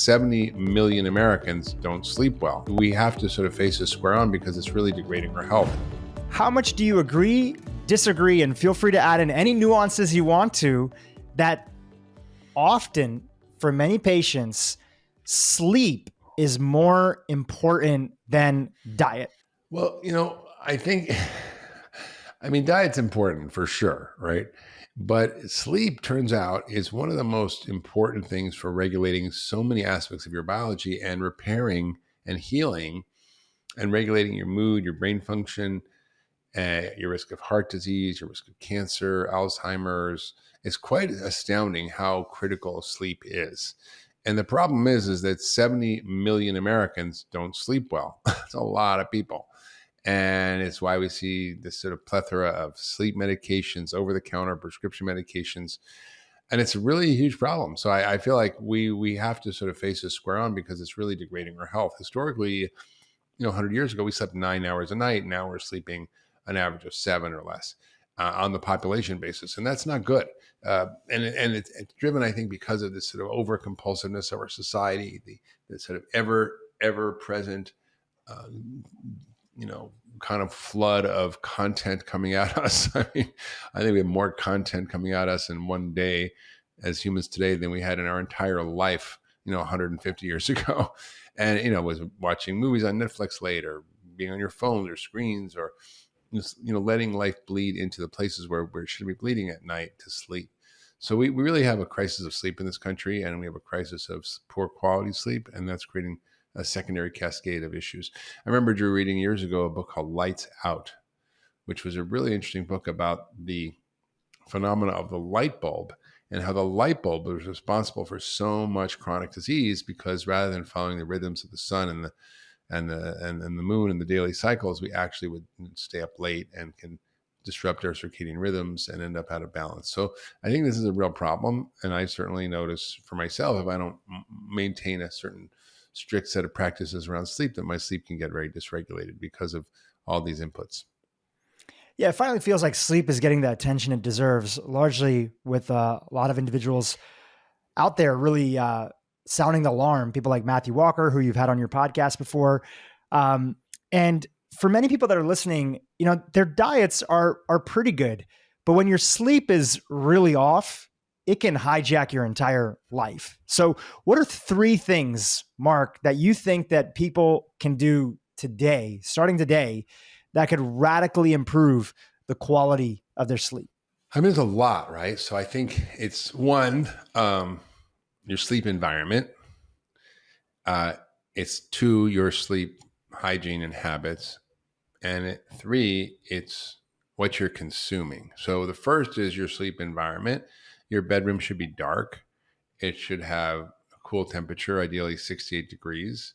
70 million Americans don't sleep well. We have to sort of face this square on because it's really degrading our health. How much do you agree, disagree, and feel free to add in any nuances you want to, that often for many patients, sleep is more important than diet? Well, diet's important for sure, right? But sleep, turns out, is one of the most important things for regulating so many aspects of your biology and repairing and healing and regulating your mood, your brain function, your risk of heart disease, your risk of cancer, Alzheimer's. It's quite astounding how critical sleep is. And the problem is that 70 million Americans don't sleep well. It's a lot of people. And it's why we see this sort of plethora of sleep medications, over-the-counter prescription medications. And it's really a huge problem. So I feel like we have to sort of face this square on because it's really degrading our health. Historically, 100 years ago, we slept 9 hours a night. Now we're sleeping an average of 7 or less on the population basis. And that's not good. And it's driven, I think, because of this sort of over-compulsiveness of our society, the sort of ever-present kind of flood of content coming at us. I think we have more content coming at us in one day as humans today than we had in our entire life, 150 years ago. And, was watching movies on Netflix late, or being on your phone or screens, or, letting life bleed into the places where it should be bleeding at night to sleep. So we really have a crisis of sleep in this country, and we have a crisis of poor quality sleep, and that's creating a secondary cascade of issues. I remember, Drew, reading years ago a book called Lights Out, which was a really interesting book about the phenomena of the light bulb and how the light bulb was responsible for so much chronic disease, because rather than following the rhythms of the sun and the moon and the daily cycles, we actually would stay up late and can disrupt our circadian rhythms and end up out of balance. So I think this is a real problem. And I certainly notice for myself, if I don't maintain a certain strict set of practices around sleep, that my sleep can get very dysregulated because of all these inputs. Yeah, it finally feels like sleep is getting the attention it deserves, largely with a lot of individuals out there really sounding the alarm. People like Matthew Walker, who you've had on your podcast before. And for many people that are listening, their diets are pretty good, but when your sleep is really off, it can hijack your entire life. So what are 3 things, Mark, that you think that people can do today, starting today, that could radically improve the quality of their sleep? I mean, there's a lot, right? So I think it's 1, your sleep environment. It's 2, your sleep hygiene and habits. And 3, it's what you're consuming. So the first is your sleep environment. Your bedroom should be dark. It should have a cool temperature, ideally 68 degrees.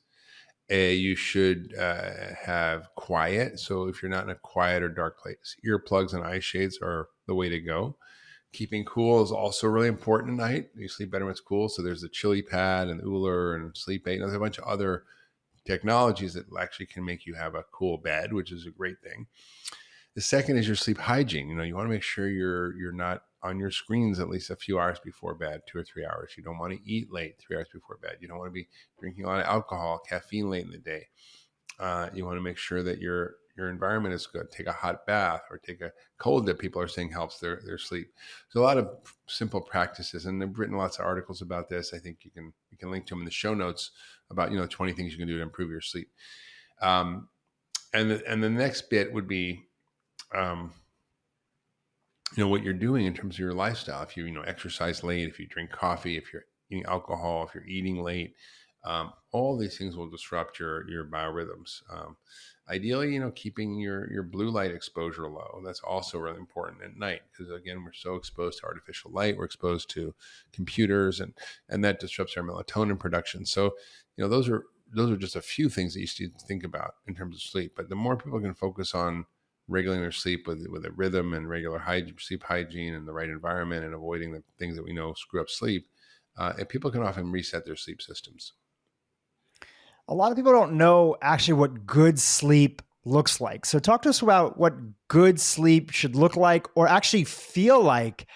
You should have quiet. So if you're not in a quiet or dark place, earplugs and eye shades are the way to go. Keeping cool is also really important at night. You sleep better when it's cool. So there's the chili pad and Ooler and Sleep 8. And there's a bunch of other technologies that actually can make you have a cool bed, which is a great thing. The second is your sleep hygiene. You want to make sure you're not on your screens at least a few hours before bed, 2 or 3 hours. You don't want to eat late, 3 hours before bed. You don't want to be drinking a lot of alcohol, caffeine late in the day. You want to make sure that your environment is good. Take a hot bath or take a cold that people are saying helps their sleep. So a lot of simple practices, and I've written lots of articles about this. I think you can link to them in the show notes about 20 things you can do to improve your sleep. And the next bit would be what you're doing in terms of your lifestyle. If you exercise late, if you drink coffee, if you're eating alcohol, if you're eating late, all these things will disrupt your biorhythms. Ideally, keeping your blue light exposure low. That's also really important at night, because again, we're so exposed to artificial light. We're exposed to computers, and that disrupts our melatonin production. So, those are just a few things that you need to think about in terms of sleep. But the more people can focus on regulating their sleep with a rhythm and regular sleep hygiene and the right environment, and avoiding the things that we know screw up sleep, and people can often reset their sleep systems. A lot of people don't know actually what good sleep looks like. So talk to us about what good sleep should look like, or actually feel like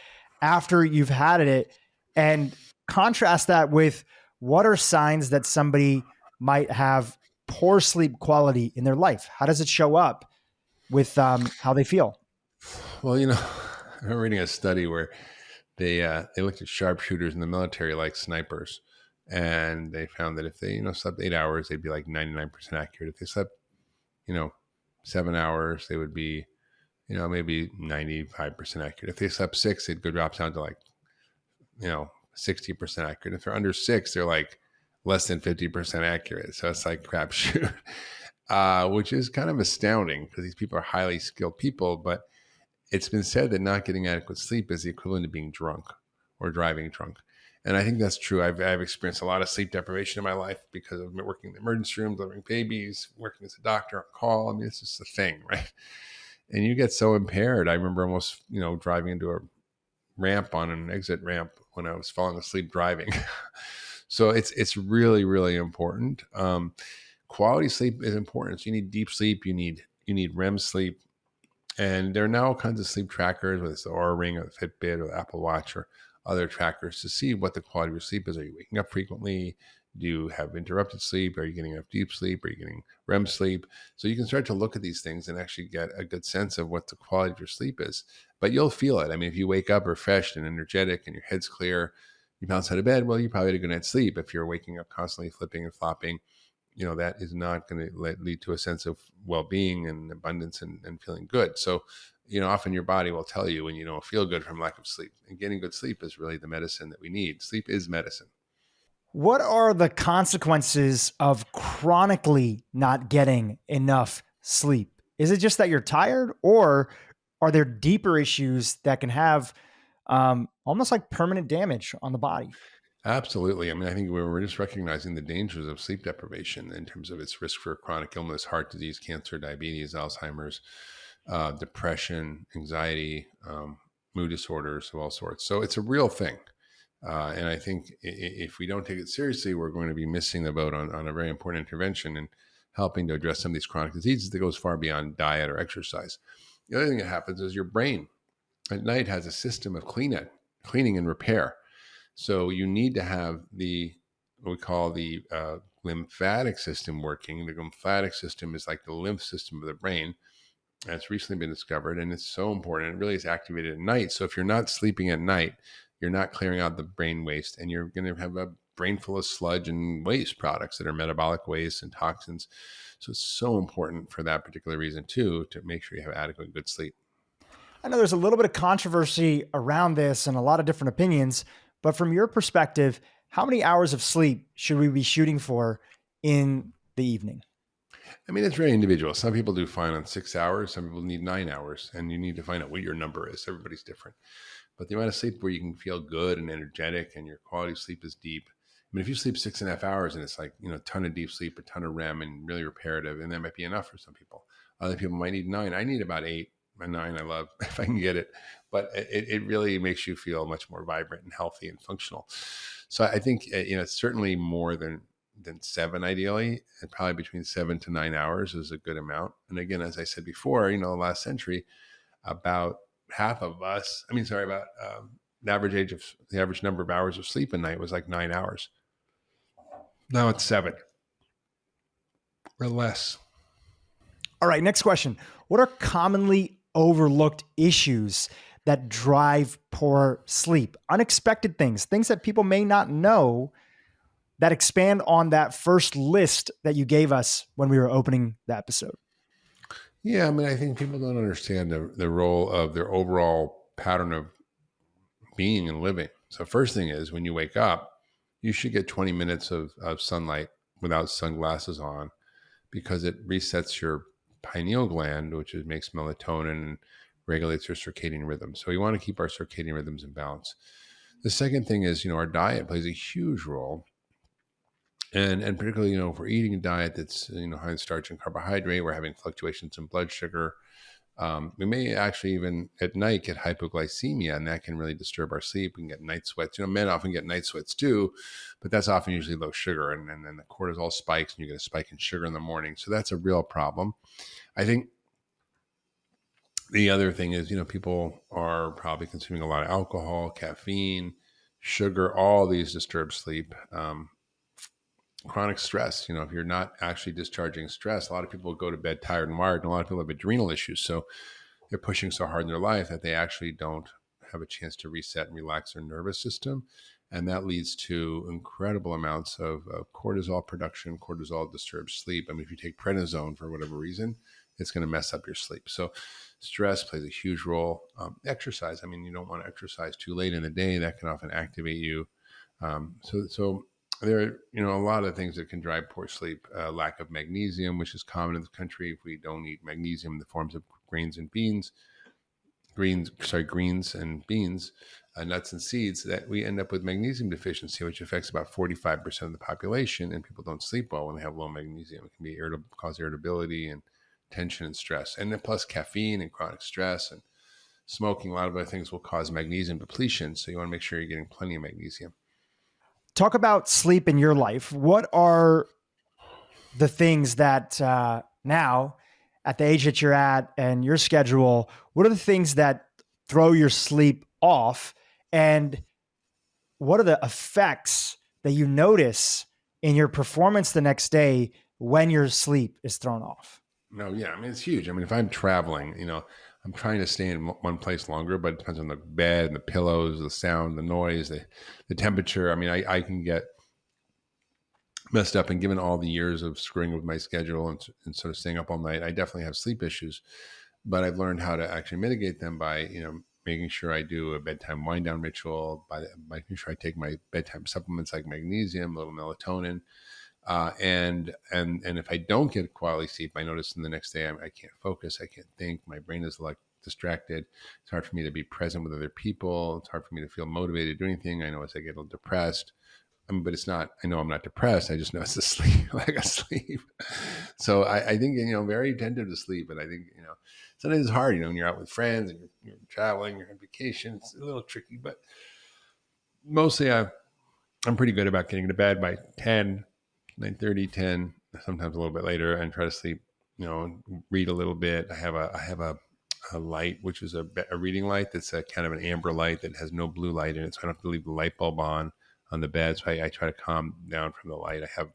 after you've had it, and contrast that with what are signs that somebody might have poor sleep quality in their life? How does it show up with how they feel? Well, I'm reading a study where they looked at sharpshooters in the military like snipers, and they found that if they slept 8 hours, they'd be like 99% accurate. If they slept you know 7 hours, they would be maybe 95% accurate. If they slept six, it could drop down to like 60% accurate. If they're under six, they're like less than 50% accurate. So it's like crapshoot, which is kind of astounding because these people are highly skilled people. But it's been said that not getting adequate sleep is the equivalent of being drunk or driving drunk. And I think that's true. I've experienced a lot of sleep deprivation in my life because of working in the emergency room, delivering babies, working as a doctor on call. I mean, it's just a thing, right? And you get so impaired. I remember almost, driving into a ramp on an exit ramp when I was falling asleep driving. So it's really, really important. Quality sleep is important. So you need deep sleep. You need REM sleep. And there are now all kinds of sleep trackers, whether it's the Aura Ring or the Fitbit or the Apple Watch or other trackers to see what the quality of your sleep is. Are you waking up frequently? Do you have interrupted sleep? Are you getting enough deep sleep? Are you getting REM sleep? So you can start to look at these things and actually get a good sense of what the quality of your sleep is. But you'll feel it. I mean, if you wake up refreshed and energetic and your head's clear, you bounce out of bed, well, you probably had a good night's sleep. If you're waking up constantly flipping and flopping, that is not going to lead to a sense of well-being and abundance and feeling good. So, often your body will tell you when you don't feel good from lack of sleep. And getting good sleep is really the medicine that we need. Sleep is medicine. What are the consequences of chronically not getting enough sleep? Is it just that you're tired, or are there deeper issues that can have almost like permanent damage on the body? Absolutely. I mean, I think we're just recognizing the dangers of sleep deprivation in terms of its risk for chronic illness, heart disease, cancer, diabetes, Alzheimer's, depression, anxiety, mood disorders of all sorts. So it's a real thing. And I think if we don't take it seriously, we're going to be missing the boat on a very important intervention and helping to address some of these chronic diseases that goes far beyond diet or exercise. The other thing that happens is your brain at night has a system of cleaning and repair. So you need to have what we call the lymphatic system working. The lymphatic system is like the lymph system of the brain. And it's recently been discovered, and it's so important. It really is activated at night. So if you're not sleeping at night, you're not clearing out the brain waste, and you're going to have a brain full of sludge and waste products that are metabolic waste and toxins. So it's so important for that particular reason too, to make sure you have adequate good sleep. I know there's a little bit of controversy around this and a lot of different opinions, but from your perspective, how many hours of sleep should we be shooting for in the evening? I mean, it's very individual. Some people do fine on 6 hours. Some people need 9 hours, and you need to find out what your number is. Everybody's different. But the amount of sleep where you can feel good and energetic and your quality of sleep is deep. I mean, if you sleep 6.5 hours and it's like, a ton of deep sleep, a ton of REM and really reparative, and that might be enough for some people. Other people might need 9. I need about 8. A 9 I love if I can get it. But it really makes you feel much more vibrant and healthy and functional. So I think, it's certainly more than 7 ideally, and probably between 7 to 9 hours is a good amount. And again, as I said before, last century, about half of us, about the average number of hours of sleep a night was like 9 hours. Now it's 7 or less. All right, next question. What are commonly overlooked issues that drive poor sleep? Unexpected things that people may not know, that expand on that first list that you gave us when we were opening the episode. Yeah, I mean, I think people don't understand the role of their overall pattern of being and living. So first thing is when you wake up, you should get 20 minutes of sunlight without sunglasses on, because it resets your pineal gland, which makes melatonin and regulates your circadian rhythm. So we want to keep our circadian rhythms in balance. The second thing is, our diet plays a huge role. And particularly, if we're eating a diet that's, high in starch and carbohydrate, we're having fluctuations in blood sugar. We may actually even at night get hypoglycemia, and that can really disturb our sleep. We can get night sweats. Men often get night sweats too, but that's often usually low sugar. And then the cortisol spikes and you get a spike in sugar in the morning. So that's a real problem. I think the other thing is, people are probably consuming a lot of alcohol, caffeine, sugar, all these disturb sleep. chronic stress. If you're not actually discharging stress, a lot of people go to bed tired and wired, and a lot of people have adrenal issues. So they're pushing so hard in their life that they actually don't have a chance to reset and relax their nervous system. And that leads to incredible amounts of cortisol production. Cortisol disturbs sleep. I mean, if you take prednisone for whatever reason, it's going to mess up your sleep. So stress plays a huge role. Exercise. I mean, you don't want to exercise too late in the day. That can often activate you. So there are, a lot of things that can drive poor sleep. Lack of magnesium, which is common in this country. If we don't eat magnesium in the forms of greens and beans, nuts and seeds, that we end up with magnesium deficiency, which affects about 45% of the population. And people don't sleep well when they have low magnesium. It can be cause irritability and tension and stress. And then plus caffeine and chronic stress and smoking, a lot of other things will cause magnesium depletion. So you want to make sure you're getting plenty of magnesium. Talk about sleep in your life. What are the things that now, at the age that you're at and your schedule, what are the things that throw your sleep off? And what are the effects that you notice in your performance the next day when your sleep is thrown off? No, yeah. I mean, it's huge. I mean, if I'm traveling, I'm trying to stay in one place longer, but it depends on the bed and the pillows, the sound, the noise, the temperature. I mean, I can get messed up, and given all the years of screwing with my schedule and sort of staying up all night, I definitely have sleep issues, but I've learned how to actually mitigate them by, making sure I do a bedtime wind down ritual, by making sure I take my bedtime supplements like magnesium, a little melatonin. And if I don't get quality sleep, I notice in the next day I can't focus, I can't think, my brain is like distracted. It's hard for me to be present with other people. It's hard for me to feel motivated to do anything. I know as I get a little depressed. But it's not. I know I'm not depressed. I just know it's asleep, like asleep. So I think very attentive to sleep, and I think sometimes it's hard. When you're out with friends and you're traveling, you're on vacation, it's a little tricky. But mostly, I'm pretty good about getting to bed by 10, 9:30, 10, sometimes a little bit later, and try to sleep. Read a little bit. I have a light, which is a reading light that's a kind of an amber light that has no blue light in it, so I don't have to leave the light bulb on the bed. So I try to calm down from the light. I have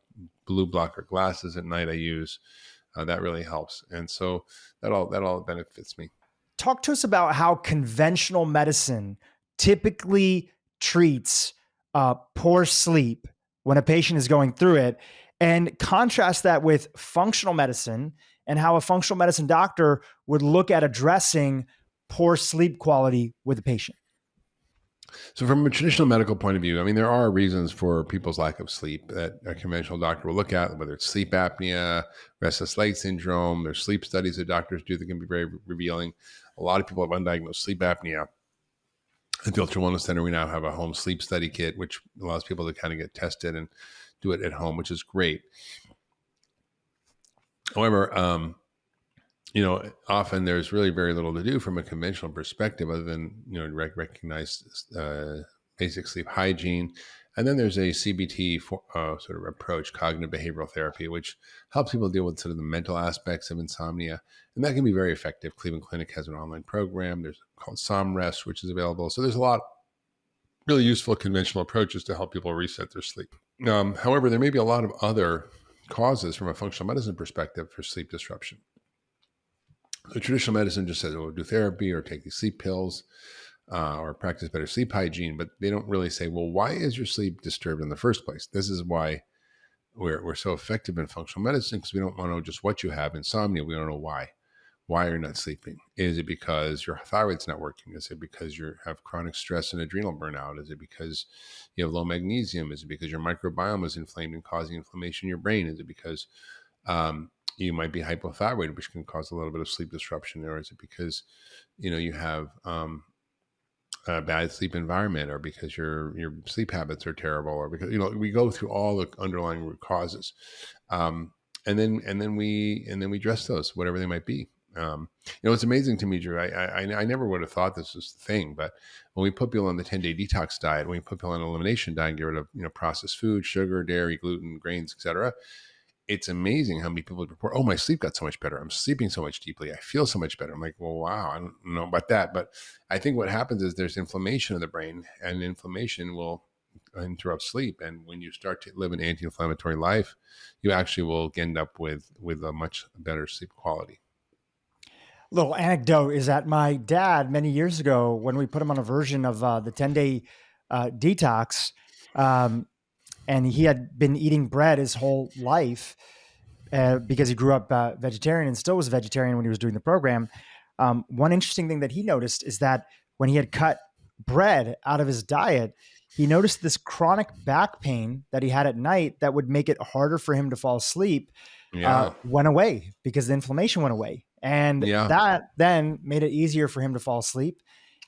blue blocker glasses at night I use. That really helps. And so that all benefits me. Talk to us about how conventional medicine typically treats poor sleep when a patient is going through it, and contrast that with functional medicine and how a functional medicine doctor would look at addressing poor sleep quality with a patient. So from a traditional medical point of view, I mean, there are reasons for people's lack of sleep that a conventional doctor will look at, whether it's sleep apnea, restless leg syndrome. There's sleep studies that doctors do that can be very revealing. A lot of people have undiagnosed sleep apnea. At the Ultra Wellness Center, we now have a home sleep study kit, which allows people to kind of get tested and do it at home, which is great. However, often there's really very little to do from a conventional perspective other than, recognize basic sleep hygiene. And then there's a CBT sort of approach, cognitive behavioral therapy, which helps people deal with sort of the mental aspects of insomnia. And that can be very effective. Cleveland Clinic has an online program. There's called Somrest, which is available. So there's a lot really useful conventional approaches to help people reset their sleep. However, there may be a lot of other causes from a functional medicine perspective for sleep disruption. So traditional medicine just says, do therapy or take these sleep pills or practice better sleep hygiene, but they don't really say, well, why is your sleep disturbed in the first place? This is why we're so effective in functional medicine, because we don't want to know just what you have, insomnia. We don't know why. Why you're not sleeping. Is it because your thyroid's not working? Is it because you have chronic stress and adrenal burnout? Is it because you have low magnesium? Is it because your microbiome is inflamed and causing inflammation in your brain? Is it because you might be hypothyroid, which can cause a little bit of sleep disruption? Or is it because you have a bad sleep environment, or because your sleep habits are terrible, or because we go through all the underlying root causes, and then we address those, whatever they might be. It's amazing to me, Drew. I never would have thought this was the thing, but when we put people on the 10-day detox diet, when we put people on an elimination diet, and get rid of processed food, sugar, dairy, gluten, grains, etc., it's amazing how many people report, oh, my sleep got so much better. I'm sleeping so much deeply. I feel so much better. I'm like, well, wow, I don't know about that. But I think what happens is there's inflammation in the brain, and inflammation will interrupt sleep. And when you start to live an anti-inflammatory life, you actually will end up with a much better sleep quality. Little anecdote is that my dad, many years ago, when we put him on a version of the 10-day detox, um, and he had been eating bread his whole life because he grew up vegetarian and still was vegetarian when he was doing the program. One interesting thing that he noticed is that when he had cut bread out of his diet, he noticed this chronic back pain that he had at night that would make it harder for him to fall asleep Yeah. went away because the inflammation went away. And Yeah. that then made it easier for him to fall asleep.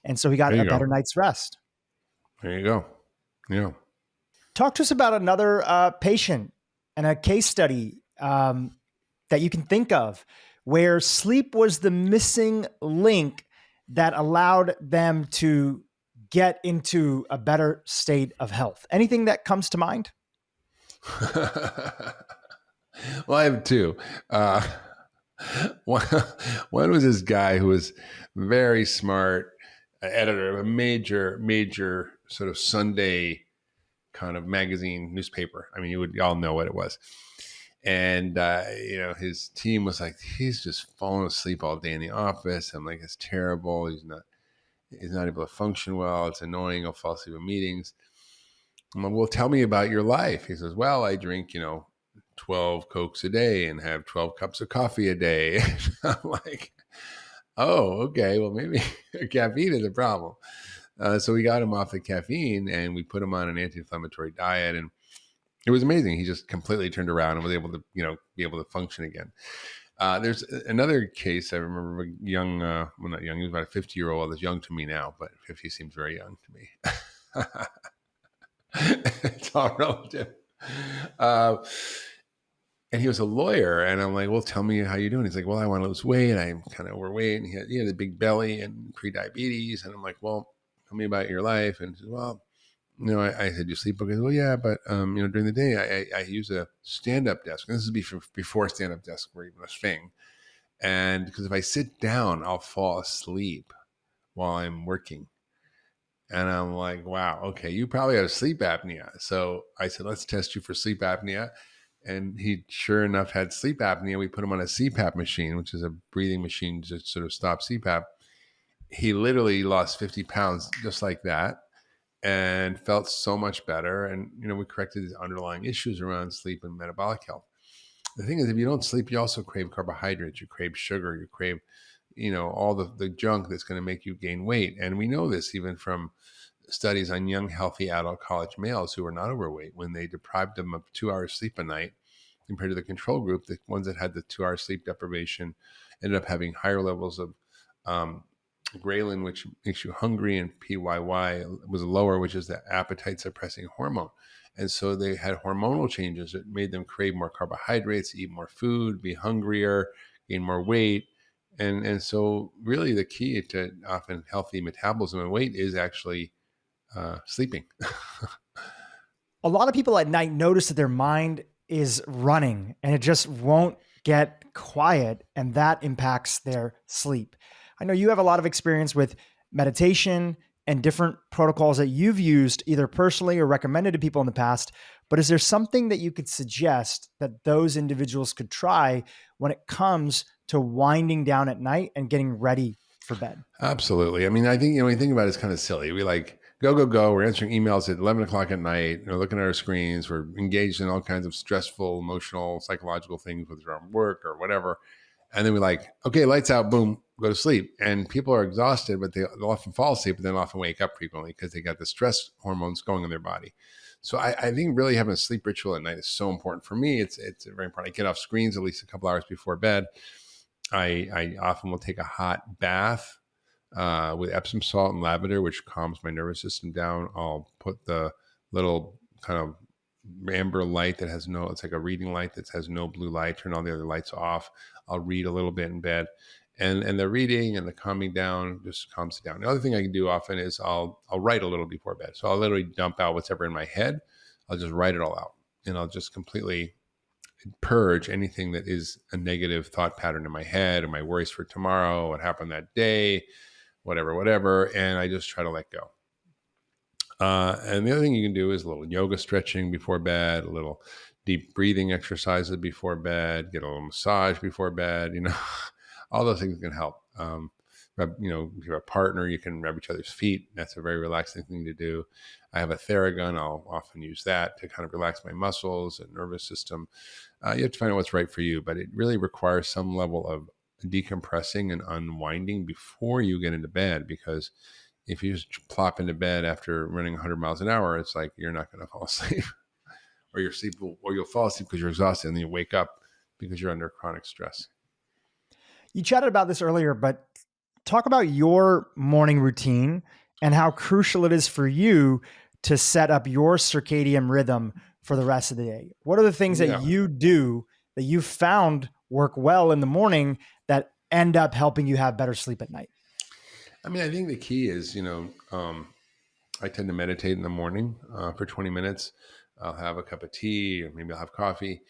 And so he got There a you go. better night's rest. There you go. Yeah. Talk to us about another patient and a case study that you can think of where sleep was the missing link that allowed them to get into a better state of health. Anything that comes to mind? Well, I have two. One, one was this guy who was very smart, editor of a major sort of Sunday kind of magazine newspaper. I mean, you all know what it was. And, his team was like, he's just falling asleep all day in the office. I'm like, it's terrible. He's not able to function well. It's annoying. He'll fall asleep in meetings. I'm like, well, tell me about your life. He says, well, I drink, 12 Cokes a day and have 12 cups of coffee a day. I'm like, oh, okay. Well, maybe caffeine is a problem. So we got him off the caffeine and we put him on an anti-inflammatory diet, and it was amazing. He just completely turned around and was able to, be able to function again. There's another case. I remember a young, well, not young, he was about a 50-year-old. That's young to me now, but 50 seems very young to me. It's all relative. And he was a lawyer, and I'm like, well, tell me how you're doing. He's like, well, I want to lose weight. I'm kind of overweight. And he had a big belly and pre-diabetes. And I'm like, well, tell me about your life. And he says, well, I said, you sleep? Because, well, yeah, but, during the day, I use a stand-up desk. And this is before stand-up desks were even a thing. And because if I sit down, I'll fall asleep while I'm working. And I'm like, wow, okay, you probably have sleep apnea. So I said, let's test you for sleep apnea. And he, sure enough, had sleep apnea. We put him on a CPAP machine, which is a breathing machine to sort of stop CPAP. He literally lost 50 pounds just like that and felt so much better. And, we corrected his underlying issues around sleep and metabolic health. The thing is, if you don't sleep, you also crave carbohydrates, you crave sugar, you crave, all the junk that's going to make you gain weight. And we know this even from studies on young, healthy adult college males who are not overweight. When they deprived them of 2 hours sleep a night compared to the control group, the ones that had the 2 hour sleep deprivation ended up having higher levels of ghrelin, which makes you hungry, and PYY was lower, which is the appetite suppressing hormone. And so they had hormonal changes that made them crave more carbohydrates, eat more food, be hungrier, gain more weight. And so really the key to often healthy metabolism and weight is actually sleeping. A lot of people at night notice that their mind is running and it just won't get quiet, and that impacts their sleep. I know you have a lot of experience with meditation and different protocols that you've used either personally or recommended to people in the past, but is there something that you could suggest that those individuals could try when it comes to winding down at night and getting ready for bed? Absolutely. I mean, I think, when you think about it, it's kind of silly. We like go. We're answering emails at 11 o'clock at night. We're looking at our screens. We're engaged in all kinds of stressful, emotional, psychological things, whether it's work or whatever. And then we're like, okay, lights out, boom, go to sleep. And people are exhausted, but they'll often fall asleep, but then often wake up frequently because they got the stress hormones going in their body. So I think really having a sleep ritual at night is so important. For me, it's very important. I get off screens at least a couple hours before bed. I often will take a hot bath with Epsom salt and lavender, which calms my nervous system down. I'll put the little kind of amber light that has no, it's like a reading light that has no blue light, turn all the other lights off. I'll read a little bit in bed, and the reading and the calming down just calms it down. The other thing I can do often is I'll write a little before bed. So I'll literally dump out what's ever in my head. I'll just write it all out, and I'll just completely purge anything that is a negative thought pattern in my head or my worries for tomorrow, what happened that day, whatever. And I just try to let go. And the other thing you can do is a little yoga stretching before bed, a little deep breathing exercises before bed, get a little massage before bed. All those things can help. If you have a partner, you can rub each other's feet. That's a very relaxing thing to do. I have a Theragun. I'll often use that to kind of relax my muscles and nervous system. You have to find out what's right for you, but it really requires some level of decompressing and unwinding before you get into bed, because if you just plop into bed after running 100 miles an hour, it's like you're not going to fall asleep, or you'll fall asleep because you're exhausted, and then you wake up because you're under chronic stress. You chatted about this earlier, but talk about your morning routine and how crucial it is for you to set up your circadian rhythm for the rest of the day. What are the things that Yeah. you do that you found work well in the morning that end up helping you have better sleep at night? I mean, I think the key is, I tend to meditate in the morning for 20 minutes. I'll have a cup of tea, or maybe I'll have coffee,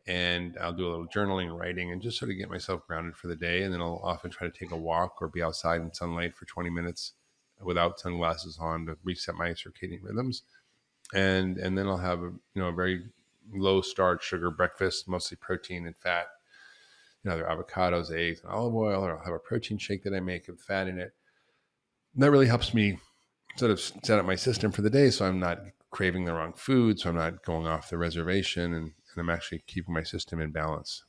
and I'll do a little journaling and writing and just sort of get myself grounded for the day. And then I'll often try to take a walk or be outside in sunlight for 20 minutes without sunglasses on to reset my circadian rhythms. And then I'll have a very low starch sugar breakfast, mostly protein and fat. Either avocados, eggs, and olive oil, or I'll have a protein shake that I make with fat in it. And that really helps me sort of set up my system for the day, so I'm not craving the wrong food, so I'm not going off the reservation, and I'm actually keeping my system in balance.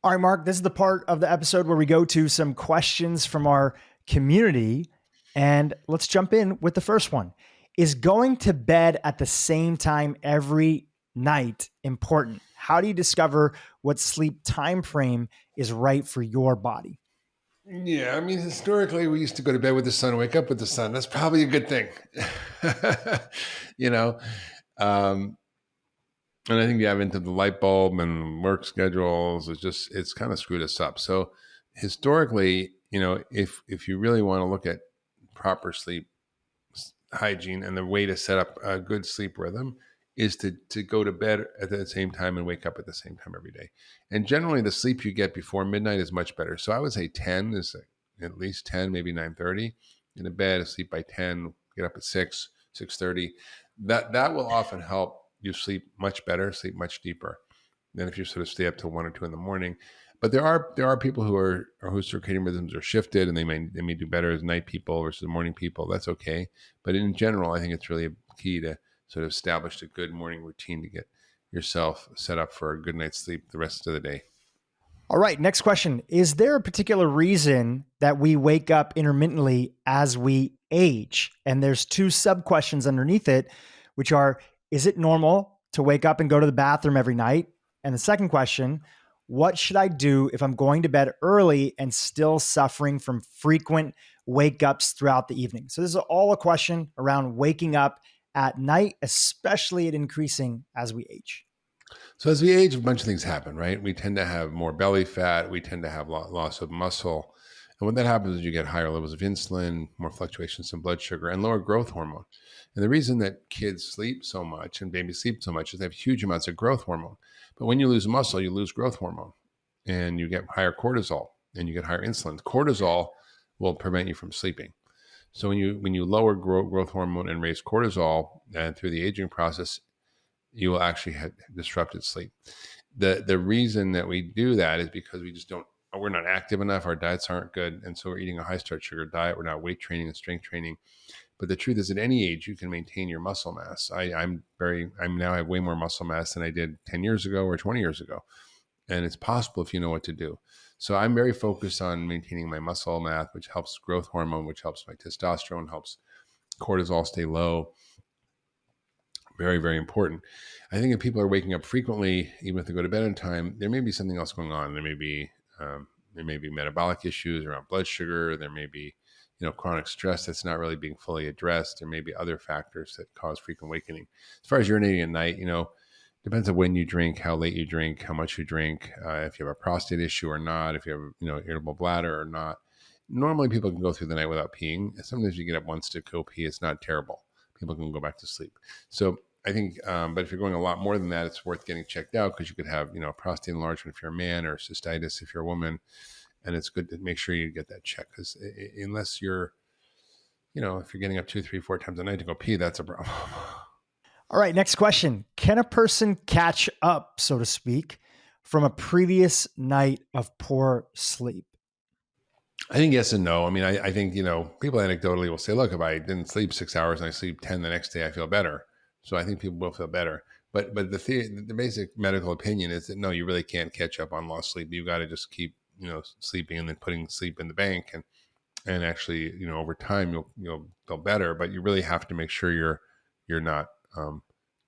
All right, Mark, this is the part of the episode where we go to some questions from our community. And let's jump in with the first one. Is going to bed at the same time every night important? How do you discover what sleep time frame is right for your body? Yeah, I mean, historically, we used to go to bed with the sun, wake up with the sun. That's probably a good thing. you know, um, and I think the advent of the light bulb and work schedules it's kind of screwed us up. So historically, if you really want to look at proper sleep hygiene, and the way to set up a good sleep rhythm is to go to bed at the same time and wake up at the same time every day. And generally, the sleep you get before midnight is much better. So I would say 10 is at least 10, maybe 9:30. In a bed, sleep by 10, get up at 6, 6:30. That will often help you sleep much better, sleep much deeper than if you sort of stay up till 1 or 2 in the morning. But there are people whose circadian rhythms are shifted, and they may do better as night people versus morning people. That's okay. But in general, I think it's really key to sort of establish a good morning routine to get yourself set up for a good night's sleep the rest of the day. All right, next question. Is there a particular reason that we wake up intermittently as we age? And there's two sub questions underneath it, which are, is it normal to wake up and go to the bathroom every night? And the second question, what should I do if I'm going to bed early and still suffering from frequent wake ups throughout the evening? So this is all a question around waking up at night, especially at increasing as we age. So as we age, a bunch of things happen, right? We tend to have more belly fat. We tend to have loss of muscle. And what that happens is you get higher levels of insulin, more fluctuations in blood sugar, and lower growth hormone. And the reason that kids sleep so much and babies sleep so much is they have huge amounts of growth hormone. But when you lose muscle, you lose growth hormone, and you get higher cortisol, and you get higher insulin. Cortisol will prevent you from sleeping. So when you lower growth hormone and raise cortisol, and through the aging process, you will actually have disrupted sleep. The reason that we do that is because we're not active enough, our diets aren't good, and so we're eating a high starch sugar diet. We're not weight training and strength training. But the truth is, at any age, you can maintain your muscle mass. I'm now have way more muscle mass than I did 10 years ago or 20 years ago, and it's possible if you know what to do. So I'm very focused on maintaining my muscle mass, which helps growth hormone, which helps my testosterone, helps cortisol stay low. Very, very important. I think if people are waking up frequently, even if they go to bed on time, there may be something else going on. There may be metabolic issues around blood sugar. There may be, chronic stress that's not really being fully addressed. There may be other factors that cause frequent awakening. As far as urinating at night, depends on when you drink, how late you drink, how much you drink, if you have a prostate issue or not, if you have, irritable bladder or not. Normally, people can go through the night without peeing. Sometimes you get up once to go pee. It's not terrible. People can go back to sleep. So I think, but if you're going a lot more than that, it's worth getting checked out, because you could have, prostate enlargement if you're a man, or cystitis if you're a woman. And it's good to make sure you get that checked, because unless you're if you're getting up 2, 3, 4 times a night to go pee, that's a problem. All right, next question. Can a person catch up, so to speak, from a previous night of poor sleep? I think yes and no. I mean, I think, people anecdotally will say, look, if I didn't sleep 6 hours and I sleep 10 the next day, I feel better. So I think people will feel better. But the basic medical opinion is that no, you really can't catch up on lost sleep. You've got to just keep, sleeping and then putting sleep in the bank. And actually, over time you'll feel better, but you really have to make sure you're not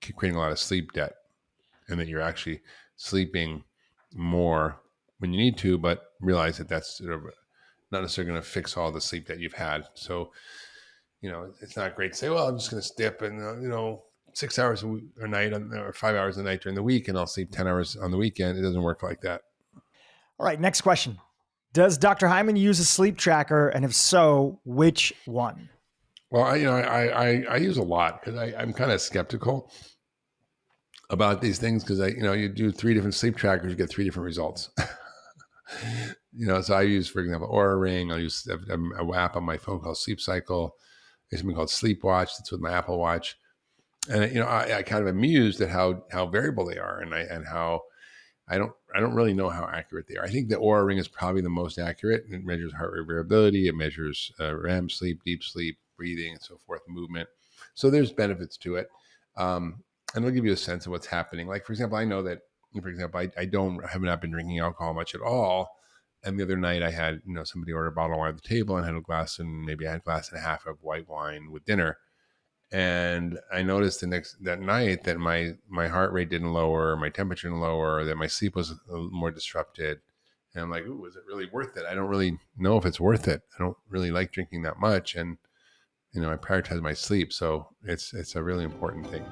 creating a lot of sleep debt, and that you're actually sleeping more when you need to, but realize that that's sort of not necessarily going to fix all the sleep that you've had. So, it's not great to say, well, I'm just going to step and, 6 hours a night or 5 hours a night during the week, and I'll sleep 10 hours on the weekend. It doesn't work like that. All right, next question. Does Dr. Hyman use a sleep tracker? And if so, which one? Well, I use a lot because I'm kind of skeptical about these things because you do 3 different sleep trackers, you get 3 different results. So I use, for example, Aura Ring. I'll use a app on my phone called Sleep Cycle. There's something called Sleep Watch that's with my Apple Watch. And I kind of amused at how variable they are, and how I don't really know how accurate they are. I think the Aura Ring is probably the most accurate. It measures heart rate variability. It measures REM sleep, deep sleep, breathing, and so forth, movement. So there's benefits to it, and it'll give you a sense of what's happening. Like, for example, I know that, I have not been drinking alcohol much at all. And the other night I had, somebody ordered a bottle of wine at the table and had maybe I had a glass and a half of white wine with dinner. And I noticed that night that my heart rate didn't lower, my temperature didn't lower, that my sleep was a little more disrupted. And I'm like, ooh, is it really worth it? I don't really know if it's worth it. I don't really like drinking that much. And, I prioritize my sleep. So it's a really important thing.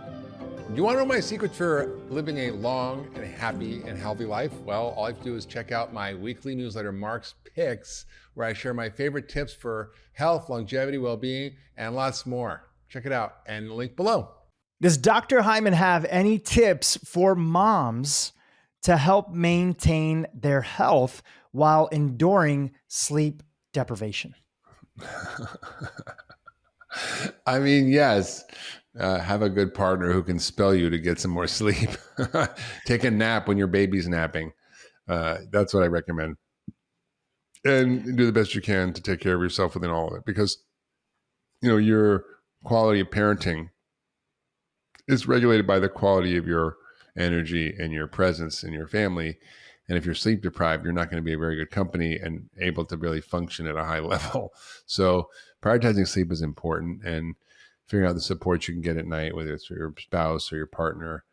Do you want to know my secrets for living a long and happy and healthy life? Well, all I have to do is check out my weekly newsletter, Mark's Picks, where I share my favorite tips for health, longevity, well-being, and lots more. Check it out, and the link below. Does Dr. Hyman have any tips for moms to help maintain their health while enduring sleep deprivation? I mean, yes. Have a good partner who can spell you to get some more sleep. Take a nap when your baby's napping. That's what I recommend. And do the best you can to take care of yourself within all of it, because your quality of parenting is regulated by the quality of your energy and your presence in your family. And if you're sleep deprived, you're not going to be a very good company and able to really function at a high level. So prioritizing sleep is important, and figuring out the support you can get at night, whether it's your spouse or your partner,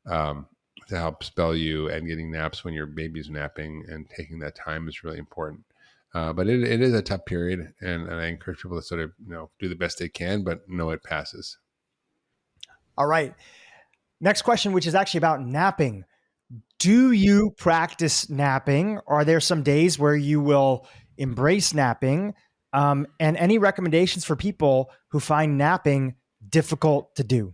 to help spell you, and getting naps when your baby's napping and taking that time is really important. But it is a tough period, and I encourage people to sort of do the best they can, but know it passes. All right. Next question, which is actually about napping. Do you practice napping? Are there some days where you will embrace napping? And any recommendations for people who find napping difficult to do?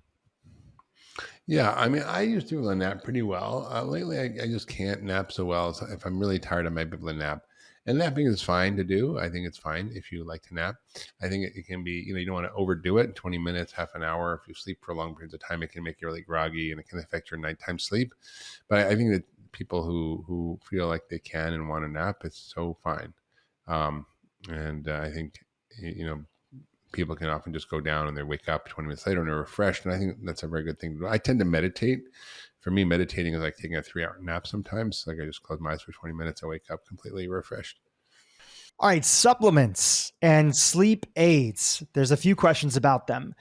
Yeah, I mean, I used to be able to nap pretty well. Lately, I just can't nap so well. So if I'm really tired, I might be able to nap. And napping is fine to do. I think it's fine if you like to nap. I think it can be, you don't want to overdo it. 20 minutes, half an hour. If you sleep for long periods of time, it can make you really groggy, and it can affect your nighttime sleep. But I think that people who feel like they can and want to nap, it's so fine. And I think, people can often just go down and they wake up 20 minutes later and they're refreshed. And I think that's a very good thing to do. I tend to meditate. For me, meditating is like taking a 3-hour nap sometimes. Like, I just close my eyes for 20 minutes. I wake up completely refreshed. All right, supplements and sleep aids. There's a few questions about them.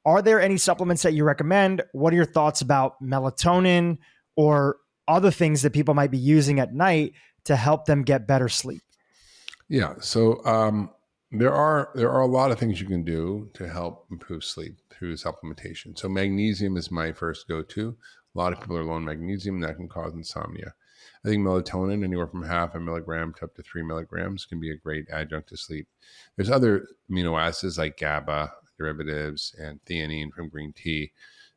Are there any supplements that you recommend? What are your thoughts about melatonin or other things that people might be using at night to help them get better sleep? Yeah. So there are a lot of things you can do to help improve sleep through supplementation. So magnesium is my first go-to. A lot of people are low in magnesium, and that can cause insomnia. I think melatonin, anywhere from half a milligram to up to 3 milligrams, can be a great adjunct to sleep. There's other amino acids like GABA derivatives and theanine from green tea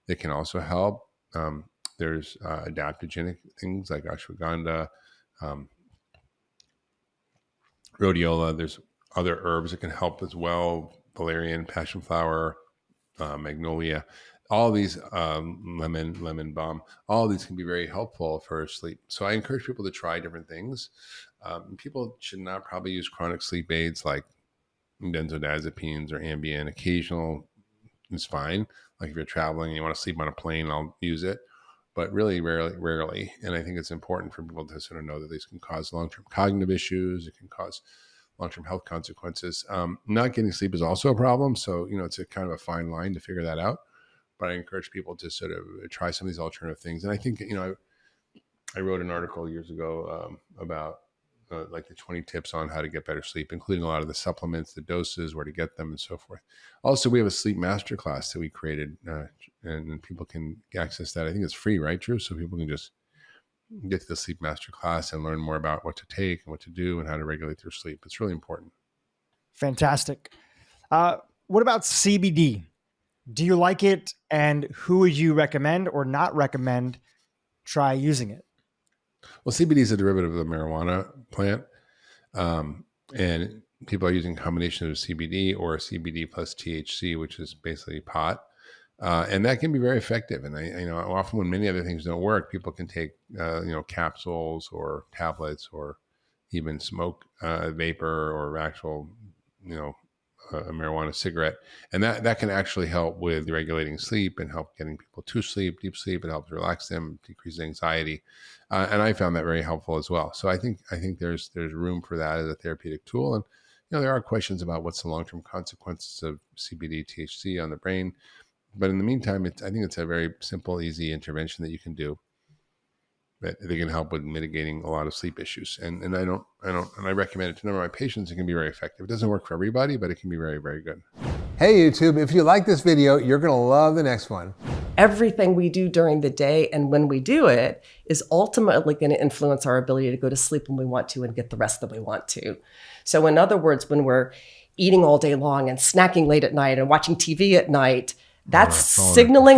that can also help. There's adaptogenic things like ashwagandha, rhodiola. There's other herbs that can help as well. valerian, passion flower, magnolia, all these lemon balm, all these can be very helpful for sleep. So I encourage people to try different things. People should not probably use chronic sleep aids like benzodiazepines or Ambien. Occasional is fine. Like if you're traveling and you want to sleep on a plane, I'll use it, but really rarely. And I think it's important for people to sort of know that these can cause long-term cognitive issues. It can cause long-term health consequences. Not getting sleep is also a problem. So, it's a kind of a fine line to figure that out. But I encourage people to sort of try some of these alternative things. And I think, I wrote an article years ago about like the 20 tips on how to get better sleep, including a lot of the supplements, the doses, where to get them, and so forth. Also, we have a sleep masterclass that we created, and people can access that. I think it's free, right, Dhru? So people can just get to the sleep masterclass and learn more about what to take and what to do and how to regulate their sleep. It's really important. Fantastic. What about CBD? Do you like it? And who would you recommend or not recommend try using it? Well, CBD is a derivative of the marijuana plant. And people are using a combination of CBD or CBD plus THC, which is basically pot. And that can be very effective. And I often when many other things don't work, people can take, capsules or tablets or even smoke vapor or actual, a marijuana cigarette. And that can actually help with regulating sleep and help getting people to sleep, deep sleep. It helps relax them, decrease anxiety. And I found that very helpful as well. So I think there's room for that as a therapeutic tool. And, there are questions about what's the long-term consequences of CBD, THC on the brain. But in the meantime, I think it's a very simple, easy intervention that you can do that they can help with mitigating a lot of sleep issues. And I recommend it to a number of my patients. It can be very effective. It doesn't work for everybody, but it can be very, very good. Hey YouTube, if you like this video, you're gonna love the next one. Everything we do during the day and when we do it is ultimately going to influence our ability to go to sleep when we want to and get the rest that we want to. So in other words, when we're eating all day long and snacking late at night and watching TV at night, that's signaling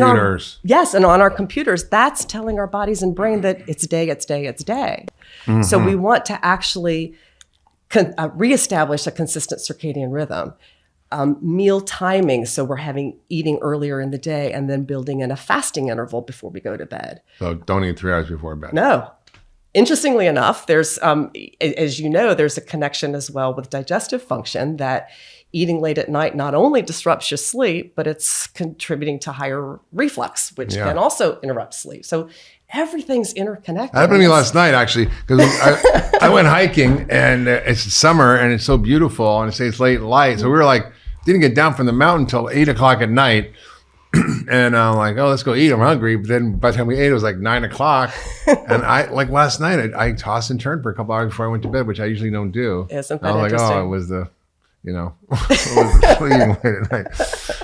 yes, and on our computers, that's telling our bodies and brain that it's day. Mm-hmm. So we want to actually reestablish a consistent circadian rhythm. Meal timing, so we're eating earlier in the day and then building in a fasting interval before we go to bed. So don't eat 3 hours before bed. No. Interestingly enough, there's, as you know, there's a connection as well with digestive function that eating late at night not only disrupts your sleep, but it's contributing to higher reflux, which can also interrupt sleep. So everything's interconnected. That happened to me last night, actually, because I went hiking and it's summer and it's so beautiful and it's late light. So we were didn't get down from the mountain until 8 o'clock at night. And I'm like, oh, let's go eat. I'm hungry. But then by the time we ate, it was 9 o'clock. And last night, I tossed and turned for a couple hours before I went to bed, which I usually don't do. Isn't that I was interesting? Oh, it was the, it was the eating late at night.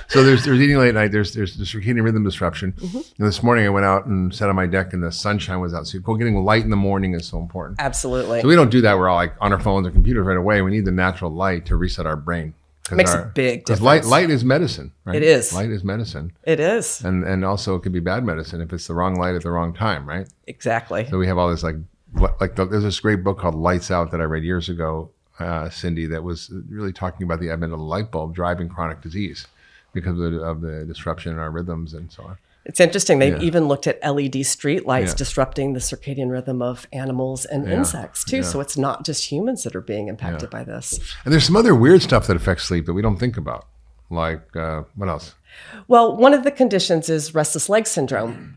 So there's eating late at night. There's the circadian rhythm disruption. Mm-hmm. And this morning I went out and sat on my deck and the sunshine was out. So getting light in the morning is so important. Absolutely. So we don't do that. We're all on our phones or computers right away. We need the natural light to reset our brain. It makes a big difference. Light is medicine, right? It is. Light is medicine. It is. And also it could be bad medicine if it's the wrong light at the wrong time, right? Exactly. So we have all this there's this great book called Lights Out that I read years ago, Cindy, that was really talking about the advent of the light bulb driving chronic disease because of the disruption in our rhythms and so on. It's interesting. They've even looked at LED street lights disrupting the circadian rhythm of animals and insects too. So it's not just humans that are being impacted by this. And there's some other weird stuff that affects sleep that we don't think about. Like what else? Well, one of the conditions is restless leg syndrome.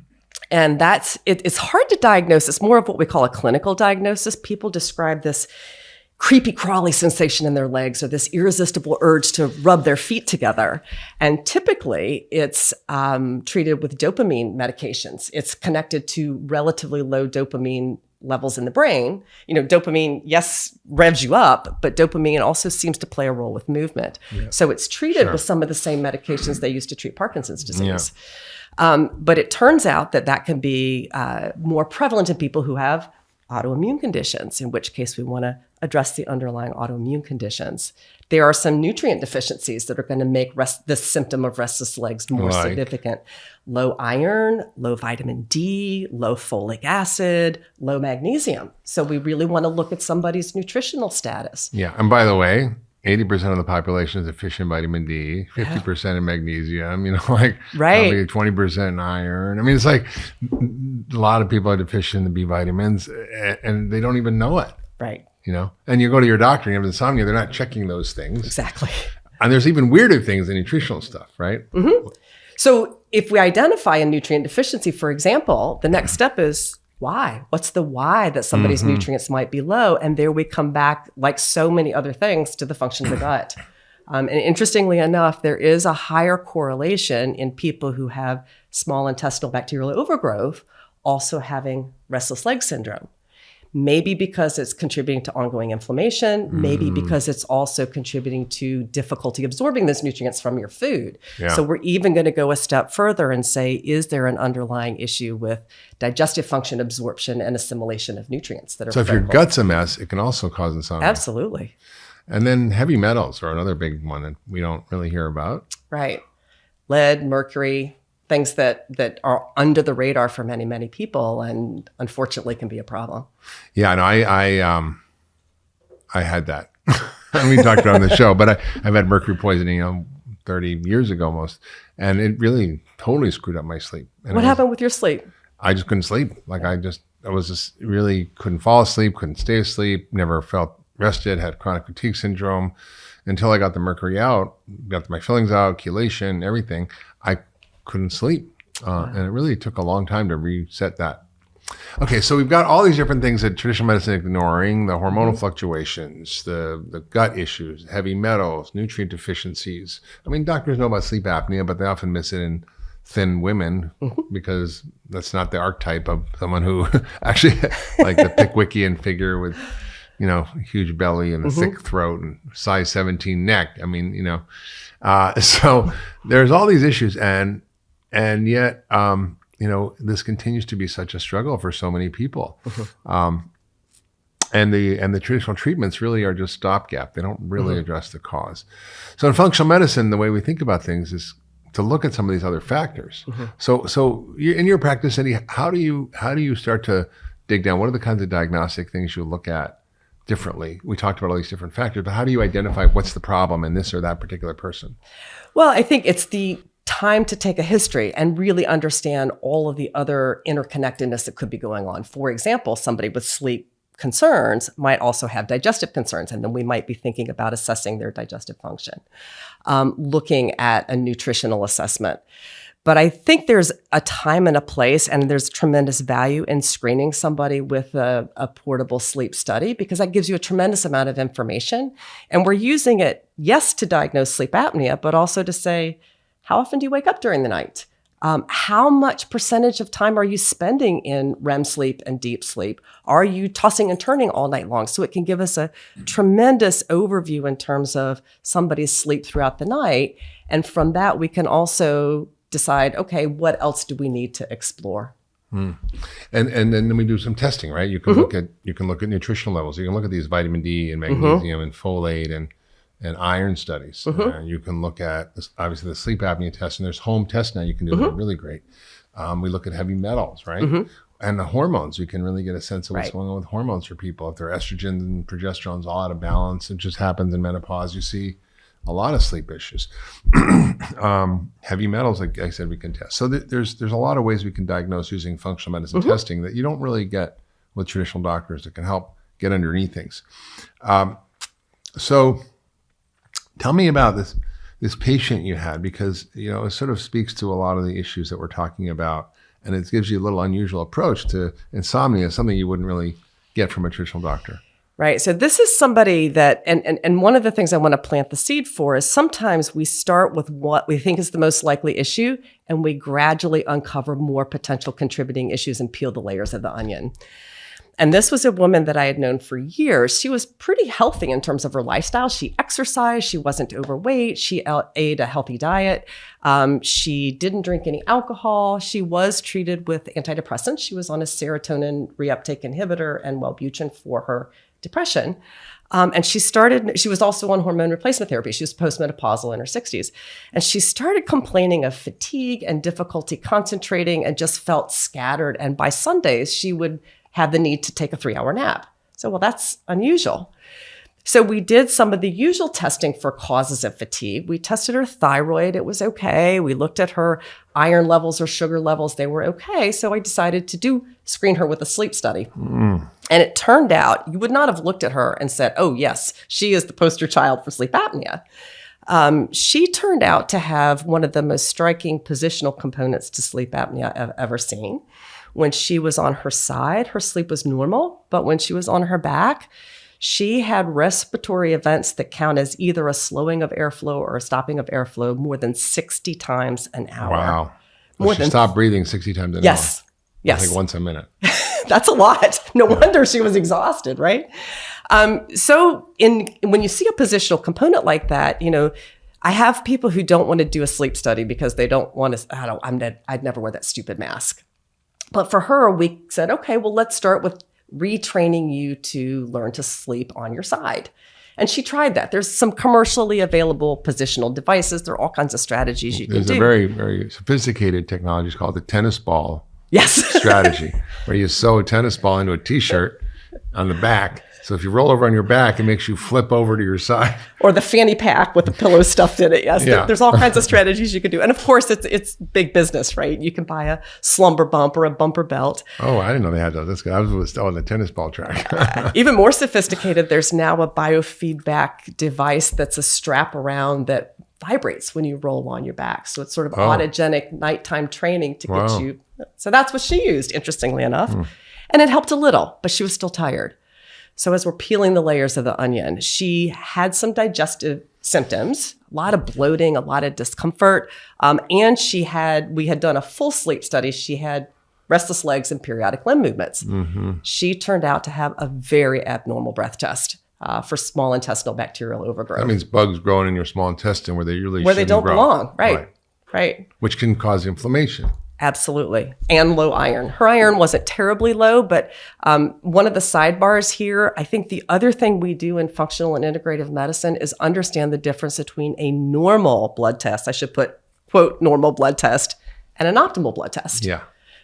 And it's hard to diagnose. It's more of what we call a clinical diagnosis. People describe this creepy crawly sensation in their legs or this irresistible urge to rub their feet together. And typically it's treated with dopamine medications. It's connected to relatively low dopamine levels in the brain. Dopamine, yes, revs you up, but dopamine also seems to play a role with movement. Yeah. So it's treated with some of the same medications they used to treat Parkinson's disease. Yeah. But it turns out that can be more prevalent in people who have autoimmune conditions, in which case we want to address the underlying autoimmune conditions. There are some nutrient deficiencies that are going to make this symptom of restless legs more significant. Low iron, low vitamin D, low folic acid, low magnesium. So we really want to look at somebody's nutritional status. Yeah. And by the way, 80% of the population is deficient in vitamin D, 50% in magnesium, like Right. probably 20% in iron. I mean, it's like a lot of people are deficient in the B vitamins and they don't even know it, Right. And you go to your doctor and you have insomnia, they're not checking those things. Exactly. And there's even weirder things in nutritional stuff, right? So if we identify a nutrient deficiency, for example, the next step is why? What's the why that somebody's nutrients might be low? And there we come back, like so many other things, to the function of the gut. And interestingly enough, there is a higher correlation in people who have small intestinal bacterial overgrowth also having restless leg syndrome. Maybe because it's contributing to ongoing inflammation, maybe because it's also contributing to difficulty absorbing those nutrients from your food. Yeah. So we're even going to go a step further and say, is there an underlying issue with digestive function, absorption, and assimilation of nutrients that are So if your critical? gut's a mess, it can also cause insomnia. Absolutely. And then heavy metals are another big one that we don't really hear about. Right. Lead, mercury, things that are under the radar for many, many people, and unfortunately can be a problem. Yeah, no, I had that. We talked about it on the show, but I've had mercury poisoning 30 years ago almost, and it really totally screwed up my sleep. And What happened with your sleep? I just couldn't sleep. Like I was just really couldn't fall asleep, couldn't stay asleep, never felt rested, had chronic fatigue syndrome until I got the mercury out, got my fillings out, chelation, everything. I couldn't sleep. And it really took a long time to reset that. Okay, so we've got all these different things that traditional medicine is ignoring: the hormonal fluctuations, the gut issues, heavy metals, nutrient deficiencies. I mean, doctors know about sleep apnea, but they often miss it in thin women because that's not the archetype of someone who actually like the Pickwickian figure with, huge belly and a thick throat and size 17 neck. I mean, so there's all these issues and yet, this continues to be such a struggle for so many people. And the traditional treatments really are just stopgap. They don't really address the cause. So in functional medicine, the way we think about things is to look at some of these other factors. So in your practice, Eddie, how do you start to dig down? What are the kinds of diagnostic things you look at differently? We talked about all these different factors, but how do you identify what's the problem in this or that particular person? Well, I think it's the time to take a history and really understand all of the other interconnectedness that could be going on. For example, somebody with sleep concerns might also have digestive concerns, and then we might be thinking about assessing their digestive function, looking at a nutritional assessment. But I think there's a time and a place, and there's tremendous value in screening somebody with a portable sleep study, because that gives you a tremendous amount of information. And we're using it, yes, to diagnose sleep apnea, but also to say, how often do you wake up during the night? How much percentage of time are you spending in REM sleep and deep sleep? Are you tossing and turning all night long? So it can give us a tremendous overview in terms of somebody's sleep throughout the night. And from that, we can also decide, okay, what else do we need to explore? And then we do some testing, right? You can look at nutritional levels. You can look at these vitamin D and magnesium and folate and iron studies. You can look at obviously the sleep apnea test, and there's home tests now you can do that are really great. We look at heavy metals, right? And the hormones. You can really get a sense of what's going on with hormones for people. If their estrogen and progesterone's all out of balance, it just happens in menopause. You see a lot of sleep issues. Heavy metals, like I said, we can test. So there's a lot of ways we can diagnose using functional medicine testing that you don't really get with traditional doctors that can help get underneath things. So tell me about this patient you had, because it sort of speaks to a lot of the issues that we're talking about, and it gives you a little unusual approach to insomnia, something you wouldn't really get from a traditional doctor. Right. So this is somebody that, and one of the things I want to plant the seed for is sometimes we start with what we think is the most likely issue, and we gradually uncover more potential contributing issues and peel the layers of the onion. And this was a woman that I had known for years. She was pretty healthy in terms of her lifestyle. She exercised. She wasn't overweight. She ate a healthy diet. She didn't drink any alcohol. She was treated with antidepressants. She was on a serotonin reuptake inhibitor and Wellbutrin for her depression. And she was also on hormone replacement therapy. She was postmenopausal in her 60s. And she started complaining of fatigue and difficulty concentrating and just felt scattered. And by Sundays, she would have the need to take a 3-hour nap. So, well, that's unusual. So we did some of the usual testing for causes of fatigue. We tested her thyroid. It was okay. We looked at her iron levels or sugar levels. They were okay. So I decided to screen her with a sleep study. And it turned out you would not have looked at her and said, oh, yes, she is the poster child for sleep apnea. She turned out to have one of the most striking positional components to sleep apnea I've ever seen. When she was on her side, her sleep was normal. But when she was on her back, she had respiratory events that count as either a slowing of airflow or a stopping of airflow more than 60 times an hour. Wow. More She than stopped breathing 60 times an hour. Yes. Like once a minute. That's a lot. No wonder she was exhausted, right? So when you see a positional component like that, I have people who don't want to do a sleep study because they don't want to, I'd never wear that stupid mask. But for her, we said, okay, well, let's start with retraining you to learn to sleep on your side. And she tried that. There's some commercially available positional devices. There are all kinds of strategies you can do. There's a very, very sophisticated technology called the tennis ball Yes. strategy, where you sew a tennis ball into a t-shirt on the back. So if you roll over on your back, it makes you flip over to your side. Or the fanny pack with the pillow stuffed in it. Yes, Yeah. There's all kinds of strategies you can do. And of course, it's big business, right? You can buy a slumber bump or a bumper belt. Oh, I didn't know they had those. That's good. I was still on the tennis ball track. Even more sophisticated, there's now a biofeedback device that's a strap around that vibrates when you roll on your back. So it's sort of autogenic nighttime training to get you. So that's what she used, interestingly enough. And it helped a little, but she was still tired. So as we're peeling the layers of the onion, she had some digestive symptoms, a lot of bloating, a lot of discomfort. And we had done a full sleep study. She had restless legs and periodic limb movements. She turned out to have a very abnormal breath test for small intestinal bacterial overgrowth. That means bugs growing in your small intestine where they really where they shouldn't don't grow. belong. Right. Which can cause inflammation. Absolutely. And low iron. Her iron wasn't terribly low, but one of the sidebars here, I think the other thing we do in functional and integrative medicine is understand the difference between a normal blood test, I should put, quote, normal blood test, and an optimal blood test. Yeah.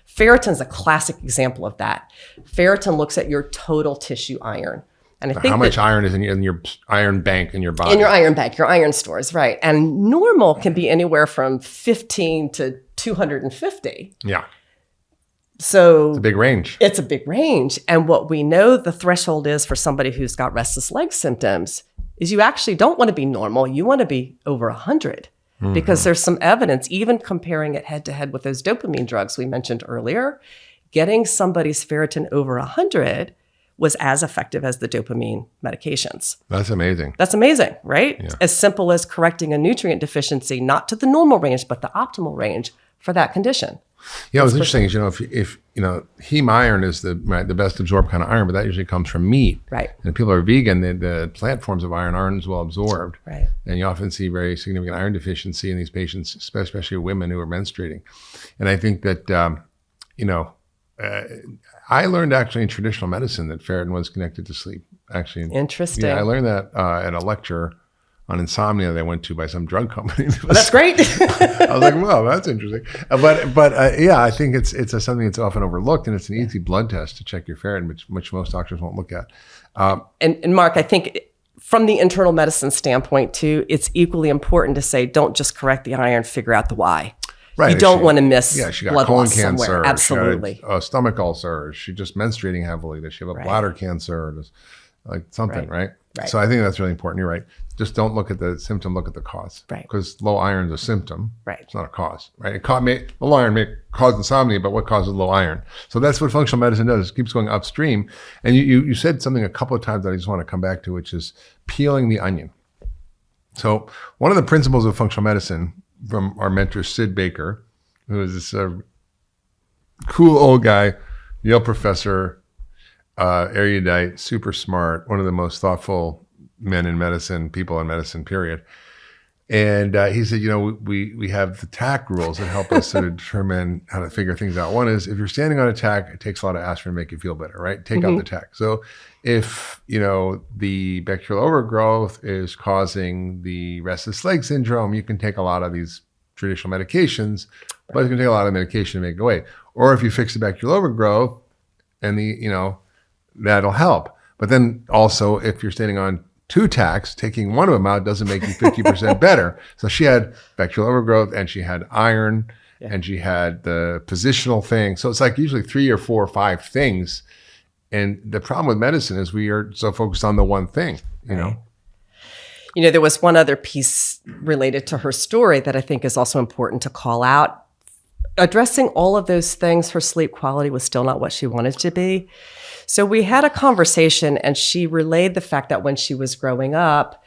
Ferritin's a classic example of that. Ferritin looks at your total tissue iron. And I think how much iron is in your iron bank in your body? In your iron bank, your iron stores, right. And normal can be anywhere from 15 to 250. Yeah. So It's a big range. It's a big range. And what we know the threshold is for somebody who's got restless leg symptoms is you actually don't want to be normal. You want to be over 100 because there's some evidence, even comparing it head to head with those dopamine drugs we mentioned earlier, getting somebody's ferritin over 100 was as effective as the dopamine medications. That's amazing. That's amazing, right? Yeah. As simple as correcting a nutrient deficiency, not to the normal range, but the optimal range for that condition. Yeah, what's interesting is, if heme iron is the best absorbed kind of iron, but that usually comes from meat. Right. And if people are vegan, the plant forms of iron aren't as well absorbed. Right. And you often see very significant iron deficiency in these patients, especially women who are menstruating. And I think that, I learned actually in traditional medicine that ferritin was connected to sleep. Actually, Interesting. Yeah, I learned that at a lecture on insomnia that I went to by some drug company. That's great. I was like, well, that's interesting. But I think it's something that's often overlooked, and it's an easy blood test to check your ferritin, which most doctors won't look at. And Mark, I think from the internal medicine standpoint too, it's equally important to say, don't just correct the iron, figure out the why. Right. You don't want to miss she got blood colon loss cancer. somewhere. Absolutely. She had a stomach ulcer. Is she just menstruating heavily? Does she have a bladder cancer? Does, like something, right? So I think that's really important. You're right. Just don't look at the symptom, look at the cause. Right. Because low iron is a symptom. Right. It's not a cause, right? Low iron may cause insomnia, but what causes low iron? So that's what functional medicine does. It keeps going upstream. And you said something a couple of times that I just want to come back to, which is peeling the onion. So one of the principles of functional medicine from our mentor, Sid Baker, who is this cool old guy, Yale professor, erudite, super smart, one of the most thoughtful men in medicine, people in medicine, period. And he said, we have the TAC rules that help us to determine how to figure things out. One is if you're standing on a TAC, it takes a lot of aspirin to make you feel better, right? Take out the TAC. So if, the bacterial overgrowth is causing the restless leg syndrome, you can take a lot of these traditional medications, but it's going to take a lot of medication to make it go away. Or if you fix the bacterial overgrowth and that'll help. But then also if you're standing on two tacks, taking one of them out doesn't make you 50% better. So she had bacterial overgrowth and she had iron and she had the positional thing. So it's like usually 3 or 4 or 5 things. And the problem with medicine is we are so focused on the one thing, you know? You know, there was one other piece related to her story that I think is also important to call out. Addressing all of those things, her sleep quality was still not what she wanted to be. So we had a conversation and she relayed the fact that when she was growing up,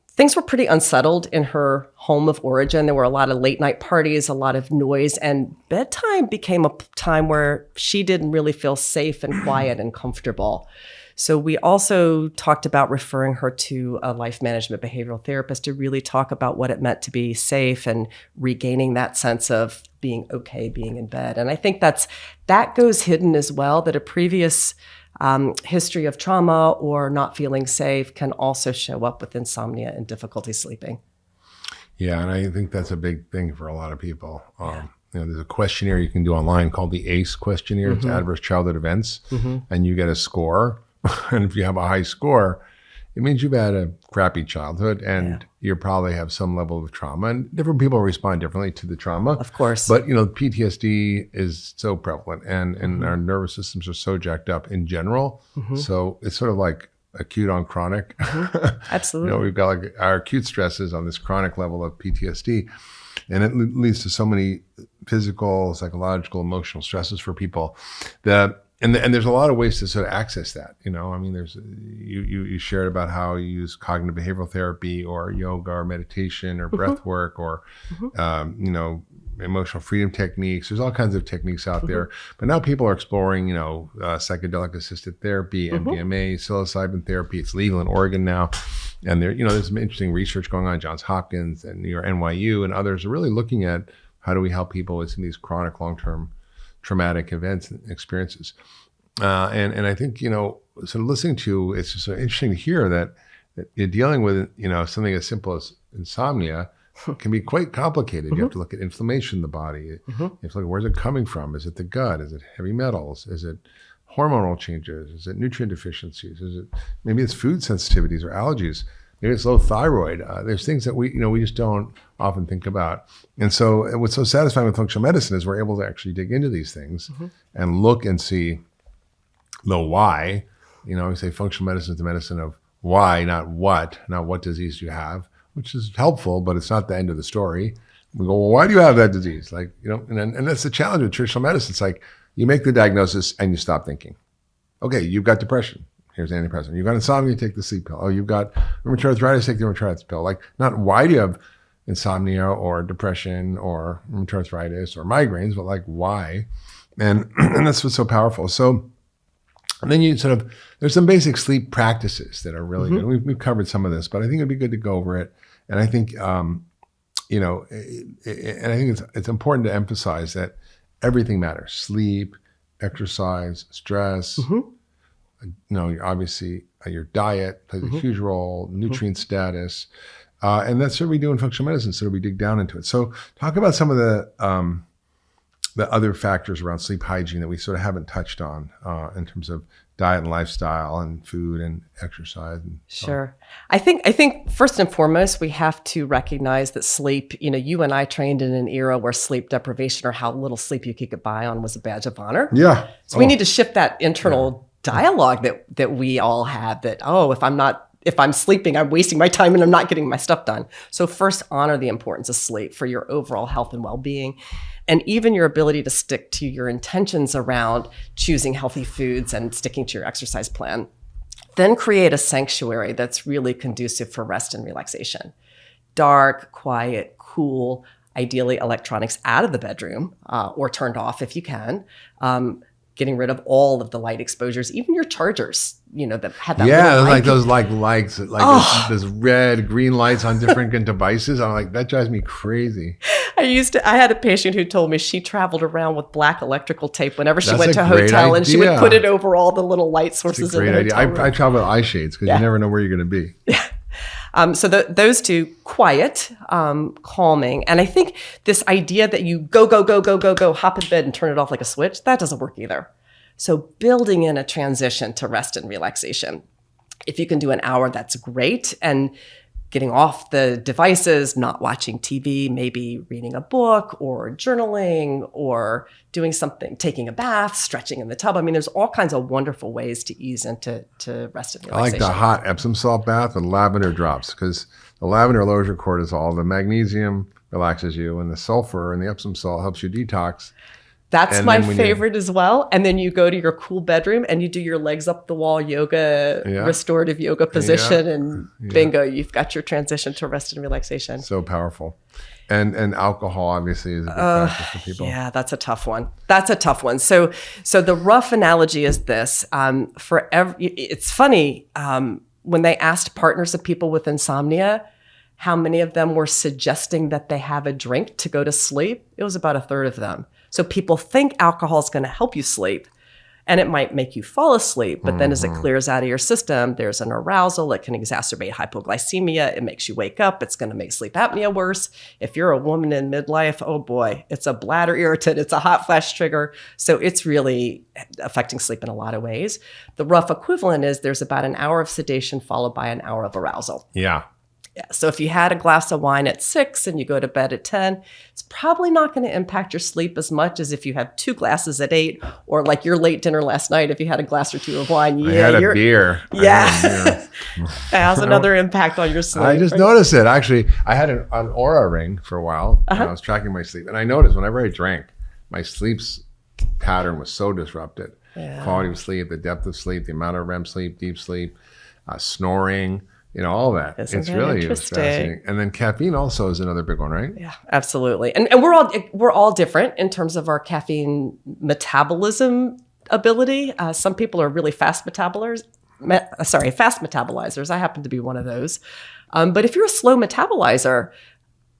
things were pretty unsettled in her home of origin. There were a lot of late night parties, a lot of noise, and bedtime became a time where she didn't really feel safe and quiet and comfortable. So we also talked about referring her to a life management behavioral therapist to really talk about what it meant to be safe and regaining that sense of being okay being in bed. And I think that goes hidden as well, that a previous history of trauma or not feeling safe can also show up with insomnia and difficulty sleeping. Yeah, and I think that's a big thing for a lot of people. You know, there's a questionnaire you can do online called the ACE questionnaire. It's Adverse Childhood Events, and you get a score. And if you have a high score, it means you've had a crappy childhood and you probably have some level of trauma. And different people respond differently to the trauma. Of course. But, you know, PTSD is so prevalent and our nervous systems are so jacked up in general. So it's sort of like acute on chronic. Absolutely. You know, we've got like our acute stresses on this chronic level of PTSD. And it leads to so many physical, psychological, emotional stresses for people that And there's a lot of ways to sort of access that, you know. I mean, there's you shared about how you use cognitive behavioral therapy or yoga or meditation or breath work or you know, emotional freedom techniques. There's all kinds of techniques out there, but now people are exploring, you know, psychedelic assisted therapy, MDMA, psilocybin therapy. It's legal in Oregon now, and there, you know, there's some interesting research going on. Johns Hopkins and New York, NYU, and others are really looking at how do we help people with some of these chronic long-term traumatic events and experiences. And I think, you know, sort of listening to, it's just so interesting to hear that you're dealing with, you know, something as simple as insomnia can be quite complicated. You have to look at inflammation in the body. You have to look at where's it coming from? Is it the gut? Is it heavy metals? Is it hormonal changes? Is it nutrient deficiencies? Is it, maybe it's food sensitivities or allergies? Maybe it's low thyroid. There's things that we just don't often think about. And so what's so satisfying with functional medicine is we're able to actually dig into these things and look and see the why. You know, we say functional medicine is the medicine of why, not what disease you have, which is helpful, but it's not the end of the story. We go, well, why do you have that disease? Like, you know, and that's the challenge with traditional medicine. It's like you make the diagnosis and you stop thinking. Okay, you've got depression. Here's antidepressant. You've got insomnia, take the sleep pill. Oh, you've got rheumatoid arthritis, take the rheumatoid arthritis pill. Like, not why do you have insomnia or depression or rheumatoid arthritis or migraines, but like why? And that's what's so powerful. So, and then you sort of, there's some basic sleep practices that are really good. We've covered some of this, but I think it'd be good to go over it. And I think, you know, and I think it's important to emphasize that everything matters. Sleep, exercise, stress, you know, obviously your diet plays a huge role, nutrient status, and that's what we do in functional medicine. So we dig down into it. So talk about some of the other factors around sleep hygiene that we sort of haven't touched on in terms of diet and lifestyle and food and exercise. And Sure. I think first and foremost, we have to recognize that sleep, you know, you and I trained in an era where sleep deprivation or how little sleep you could get by on was a badge of honor. Yeah. So we need to shift that internal dialogue that we all have that, oh, if I'm sleeping, I'm wasting my time and I'm not getting my stuff done. So first, honor the importance of sleep for your overall health and well-being, and even your ability to stick to your intentions around choosing healthy foods and sticking to your exercise plan. Then create a sanctuary that's really conducive for rest and relaxation. Dark, quiet, cool, ideally electronics out of the bedroom or turned off if you can. Getting rid of all of the light exposures, even your chargers, you know, that had that. Yeah, like those lights, those red, green lights on different devices. I'm like, that drives me crazy. I had a patient who told me she traveled around with black electrical tape whenever she went to a great hotel, and she would idea. put it over all the little light sources. That's a great idea. I travel with eye shades because you never know where you're going to be. Yeah. So those two, quiet, calming. And I think this idea that you go, hop in bed and turn it off like a switch, that doesn't work either. So building in a transition to rest and relaxation. If you can do an hour, that's great. And getting off the devices, not watching TV, maybe reading a book or journaling or doing something, taking a bath, stretching in the tub. I mean, there's all kinds of wonderful ways to ease into rest and I like relaxation. the hot Epsom salt bath with lavender drops, because the lavender lowers your cortisol, the magnesium relaxes you, and the sulfur and the Epsom salt helps you detox. That's And my then when favorite as well. And then you go to your cool bedroom and you do your legs up the wall yoga, Yeah. restorative yoga position, and Yeah. bingo, you've got your transition to rest and relaxation. So powerful. And alcohol obviously is a big factor for people. Yeah, that's a tough one. That's a tough one. So the rough analogy is this: it's funny when they asked partners of people with insomnia how many of them were suggesting that they have a drink to go to sleep. It was about a third of them. So people think alcohol is going to help you sleep, and it might make you fall asleep. But then as it clears out of your system, there's an arousal. It can exacerbate hypoglycemia. It makes you wake up. It's going to make sleep apnea worse. If you're a woman in midlife, oh boy, it's a bladder irritant. It's a hot flash trigger. So it's really affecting sleep in a lot of ways. The rough equivalent is there's about an hour of sedation followed by an hour of arousal. Yeah. Yeah. So if you had a glass of wine at 6 and you go to bed at 10, it's probably not going to impact your sleep as much as if you have 2 glasses at 8, or like your late dinner last night, if you had a glass or 2 of wine. I had a beer. Yeah. It has another impact on your sleep. I just noticed it. Actually, I had an Aura ring for a while. And I was tracking my sleep. And I noticed whenever I drank, my sleep's pattern was so disrupted. Yeah. Quality of sleep, the depth of sleep, the amount of REM sleep, deep sleep, snoring, all that. Isn't It's that really interesting? fascinating. And then caffeine also is another big one, right? Yeah, absolutely. And we're all different in terms of our caffeine metabolism ability. Some people are really fast metabolizers. I happen to be one of those. But if you're a slow metabolizer,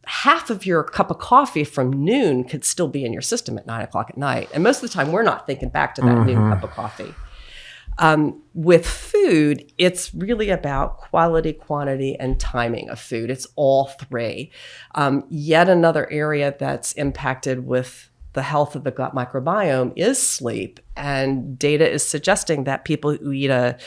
half of your cup of coffee from noon could still be in your system at 9 o'clock at night. And most of the time, we're not thinking back to that noon cup of coffee. With food, it's really about quality, quantity, and timing of food. It's all three. Yet another area that's impacted with the health of the gut microbiome is sleep. And data is suggesting that people who eat a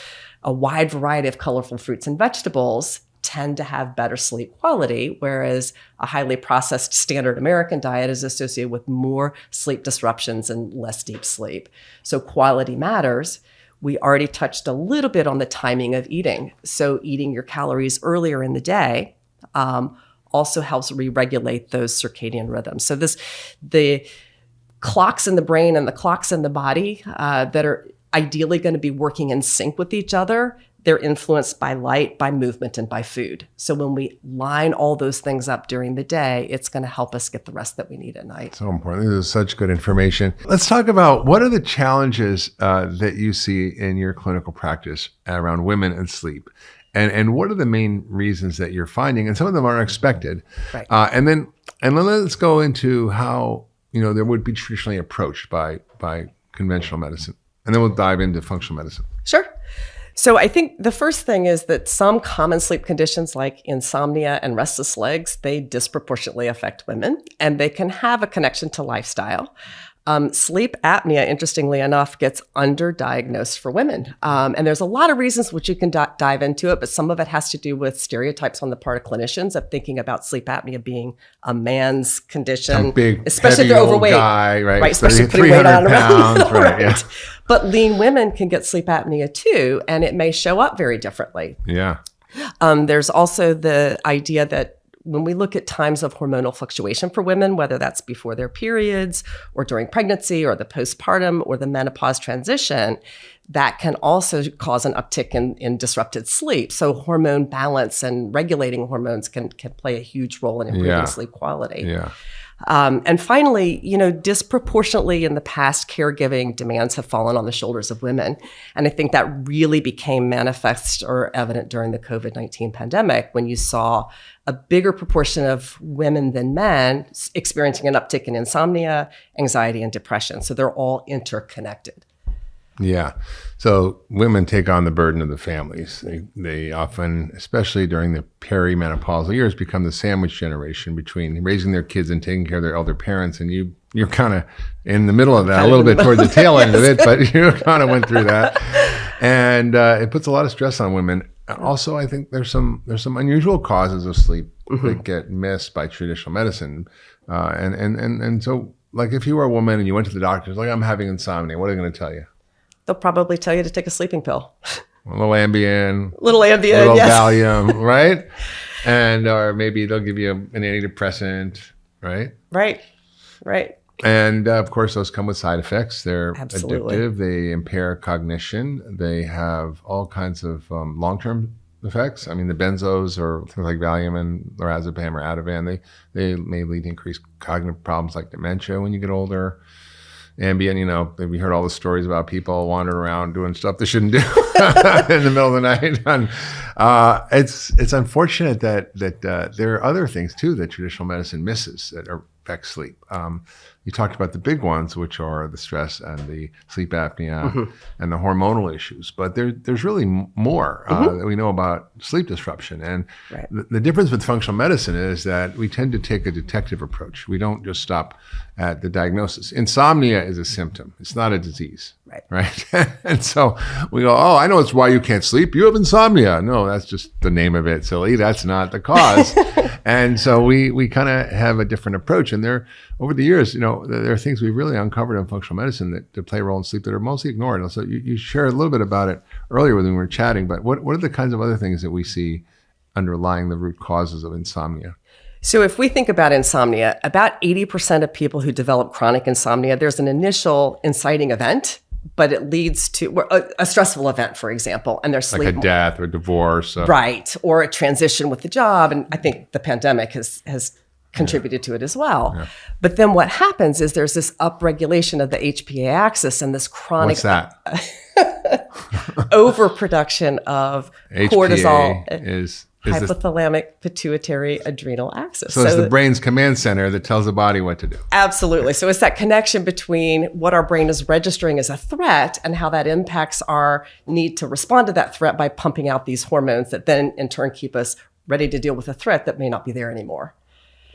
wide variety of colorful fruits and vegetables tend to have better sleep quality, whereas a highly processed standard American diet is associated with more sleep disruptions and less deep sleep. So quality matters. We already touched a little bit on the timing of eating. So eating your calories earlier in the day also helps re-regulate those circadian rhythms. So the clocks in the brain and the clocks in the body that are ideally going to be working in sync with each other, they're influenced by light, by movement, and by food. So when we line all those things up during the day, it's going to help us get the rest that we need at night. So important. This is such good information. Let's talk about what are the challenges that you see in your clinical practice around women and sleep, and what are the main reasons that you're finding? And some of them are expected. Right. And then let's go into how there would be traditionally approached by conventional medicine, and then we'll dive into functional medicine. Sure. So I think the first thing is that some common sleep conditions like insomnia and restless legs, they disproportionately affect women, and they can have a connection to lifestyle. Sleep apnea, interestingly enough, gets underdiagnosed for women. And there's a lot of reasons which you can dive into it, but some of it has to do with stereotypes on the part of clinicians of thinking about sleep apnea being a man's condition, Some big, especially if heavy they're old overweight. guy, right? Especially putting weight 300 on around. pounds, right? Yeah. But lean women can get sleep apnea too, and it may show up very differently. Yeah. There's also the idea that when we look at times of hormonal fluctuation for women, whether that's before their periods or during pregnancy or the postpartum or the menopause transition, that can also cause an uptick in disrupted sleep. So hormone balance and regulating hormones can play a huge role in improving sleep quality. Yeah. And finally, disproportionately in the past, caregiving demands have fallen on the shoulders of women. And I think that really became manifest or evident during the COVID-19 pandemic when you saw a bigger proportion of women than men experiencing an uptick in insomnia, anxiety, and depression. So they're all interconnected. Yeah. So women take on the burden of the families. They often, especially during the perimenopausal years, become the sandwich generation between raising their kids and taking care of their elder parents. And you're kind of in the middle of that, a little bit toward the tail end of it, but you kind of went through that. And it puts a lot of stress on women. Also, I think there's some unusual causes of sleep that get missed by traditional medicine. And so, like, if you were a woman and you went to the doctor, like, I'm having insomnia, what are they going to tell you? They'll probably tell you to take a sleeping pill. A little Ambien, Little Ambien, little yes. Valium, right? And or maybe they'll give you an antidepressant, right? Right. And of course, those come with side effects. They're Absolutely. addictive. They impair cognition. They have all kinds of long-term effects. I mean, the benzos or things like Valium and lorazepam or Ativan, they may lead to increased cognitive problems like dementia when you get older. Ambien, we heard all the stories about people wandering around doing stuff they shouldn't do in the middle of the night. And it's unfortunate that there are other things too that traditional medicine misses that affect sleep. You talked about the big ones, which are the stress and the sleep apnea and the hormonal issues. But there's really more that we know about sleep disruption. And the difference with functional medicine is that we tend to take a detective approach. We don't just stop at the diagnosis. Insomnia is a symptom. It's not a disease. Right. And so we go, oh, I know it's why you can't sleep. You have insomnia. No, that's just the name of it, silly. That's not the cause. And so we kind of have a different approach. And over the years, there are things we've really uncovered in functional medicine that play a role in sleep that are mostly ignored. And so you shared a little bit about it earlier when we were chatting, but what are the kinds of other things that we see underlying the root causes of insomnia? So if we think about insomnia, about 80% of people who develop chronic insomnia, there's an initial inciting event, but it leads to a stressful event, for example, and their sleep. Like a death or divorce. Right. Or a transition with the job. And I think the pandemic has contributed to it as well. Yeah. But then what happens is there's this upregulation of the HPA axis and this chronic What's that? overproduction of HPA cortisol. is Hypothalamic pituitary adrenal axis. So it's the brain's command center that tells the body what to do. Absolutely. So it's that connection between what our brain is registering as a threat and how that impacts our need to respond to that threat by pumping out these hormones that then in turn keep us ready to deal with a threat that may not be there anymore.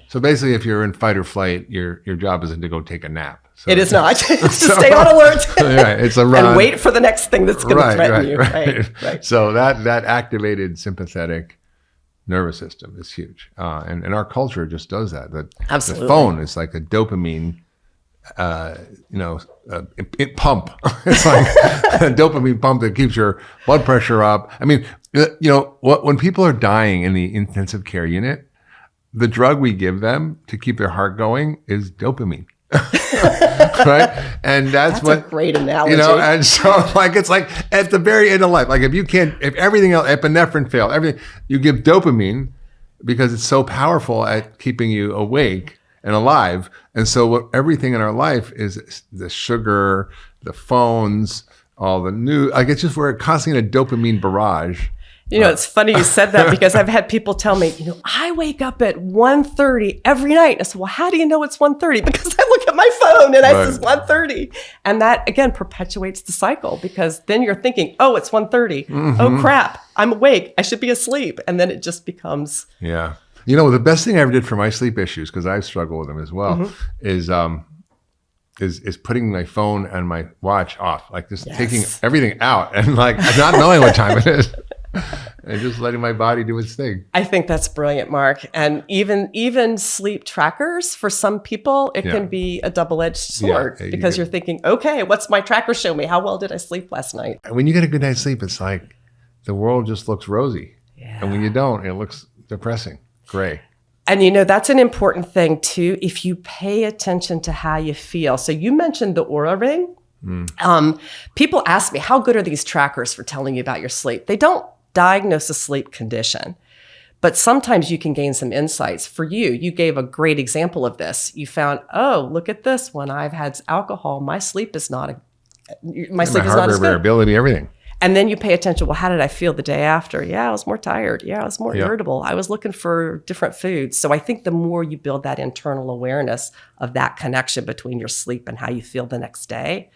So basically, if you're in fight or flight, your job isn't to go take a nap. So it is not. It's to stay on alert. Right, it's a run. And wait for the next thing that's going to threaten you. Right. So that activated sympathetic nervous system is huge. And our culture just does that. Absolutely. The phone is like a dopamine pump. It's like a dopamine pump that keeps your blood pressure up. I mean, when people are dying in the intensive care unit, the drug we give them to keep their heart going is dopamine. Right? And that's what a great analogy. And so it's like at the very end of life, like if everything else, epinephrine failed, everything, you give dopamine because it's so powerful at keeping you awake and alive. And so everything in our life is the sugar, the phones, all the news, it's just, we're constantly in a dopamine barrage. It's funny you said that because I've had people tell me, I wake up at 1:30 every night. I said, well, how do you know it's 1:30? Because I look at my phone and I says 1:30. And that, again, perpetuates the cycle because then you're thinking, oh, it's 1:30. Mm-hmm. Oh, crap. I'm awake. I should be asleep. And then it just becomes. Yeah. The best thing I ever did for my sleep issues, because I've struggled with them as well, is putting my phone and my watch off, taking everything out and not knowing what time it is. And just letting my body do its thing. I think that's brilliant, Mark. And even sleep trackers, for some people, it can be a double-edged sword because you're thinking, okay, what's my tracker show me? How well did I sleep last night? When you get a good night's sleep, it's like the world just looks rosy. Yeah. And when you don't, it looks depressing, gray. And that's an important thing too, if you pay attention to how you feel. So you mentioned the Oura Ring. People ask me, how good are these trackers for telling you about your sleep? They don't diagnose a sleep condition, but sometimes you can gain some insights. For you gave a great example of this. You found, oh, look at this. When I've had alcohol, my sleep is not as good. Variability, everything. And then you pay attention, well, how did I feel the day after? Yeah, I was more tired. Yeah, I was more irritable. I was looking for different foods. So I think the more you build that internal awareness of that connection between your sleep and how you feel the next day,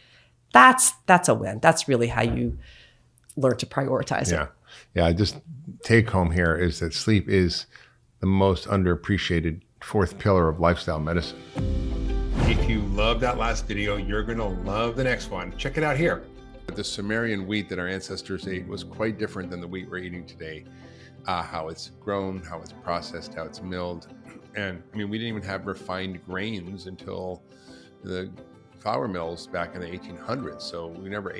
That's a win. That's really how you learn to prioritize it. Yeah. Just take home here is that sleep is the most underappreciated fourth pillar of lifestyle medicine. If you love that last video, you're going to love the next one. Check it out here. The Sumerian wheat that our ancestors ate was quite different than the wheat we're eating today. How it's grown, how it's processed, how it's milled. And I mean, we didn't even have refined grains until the flour mills back in the 1800s. So we never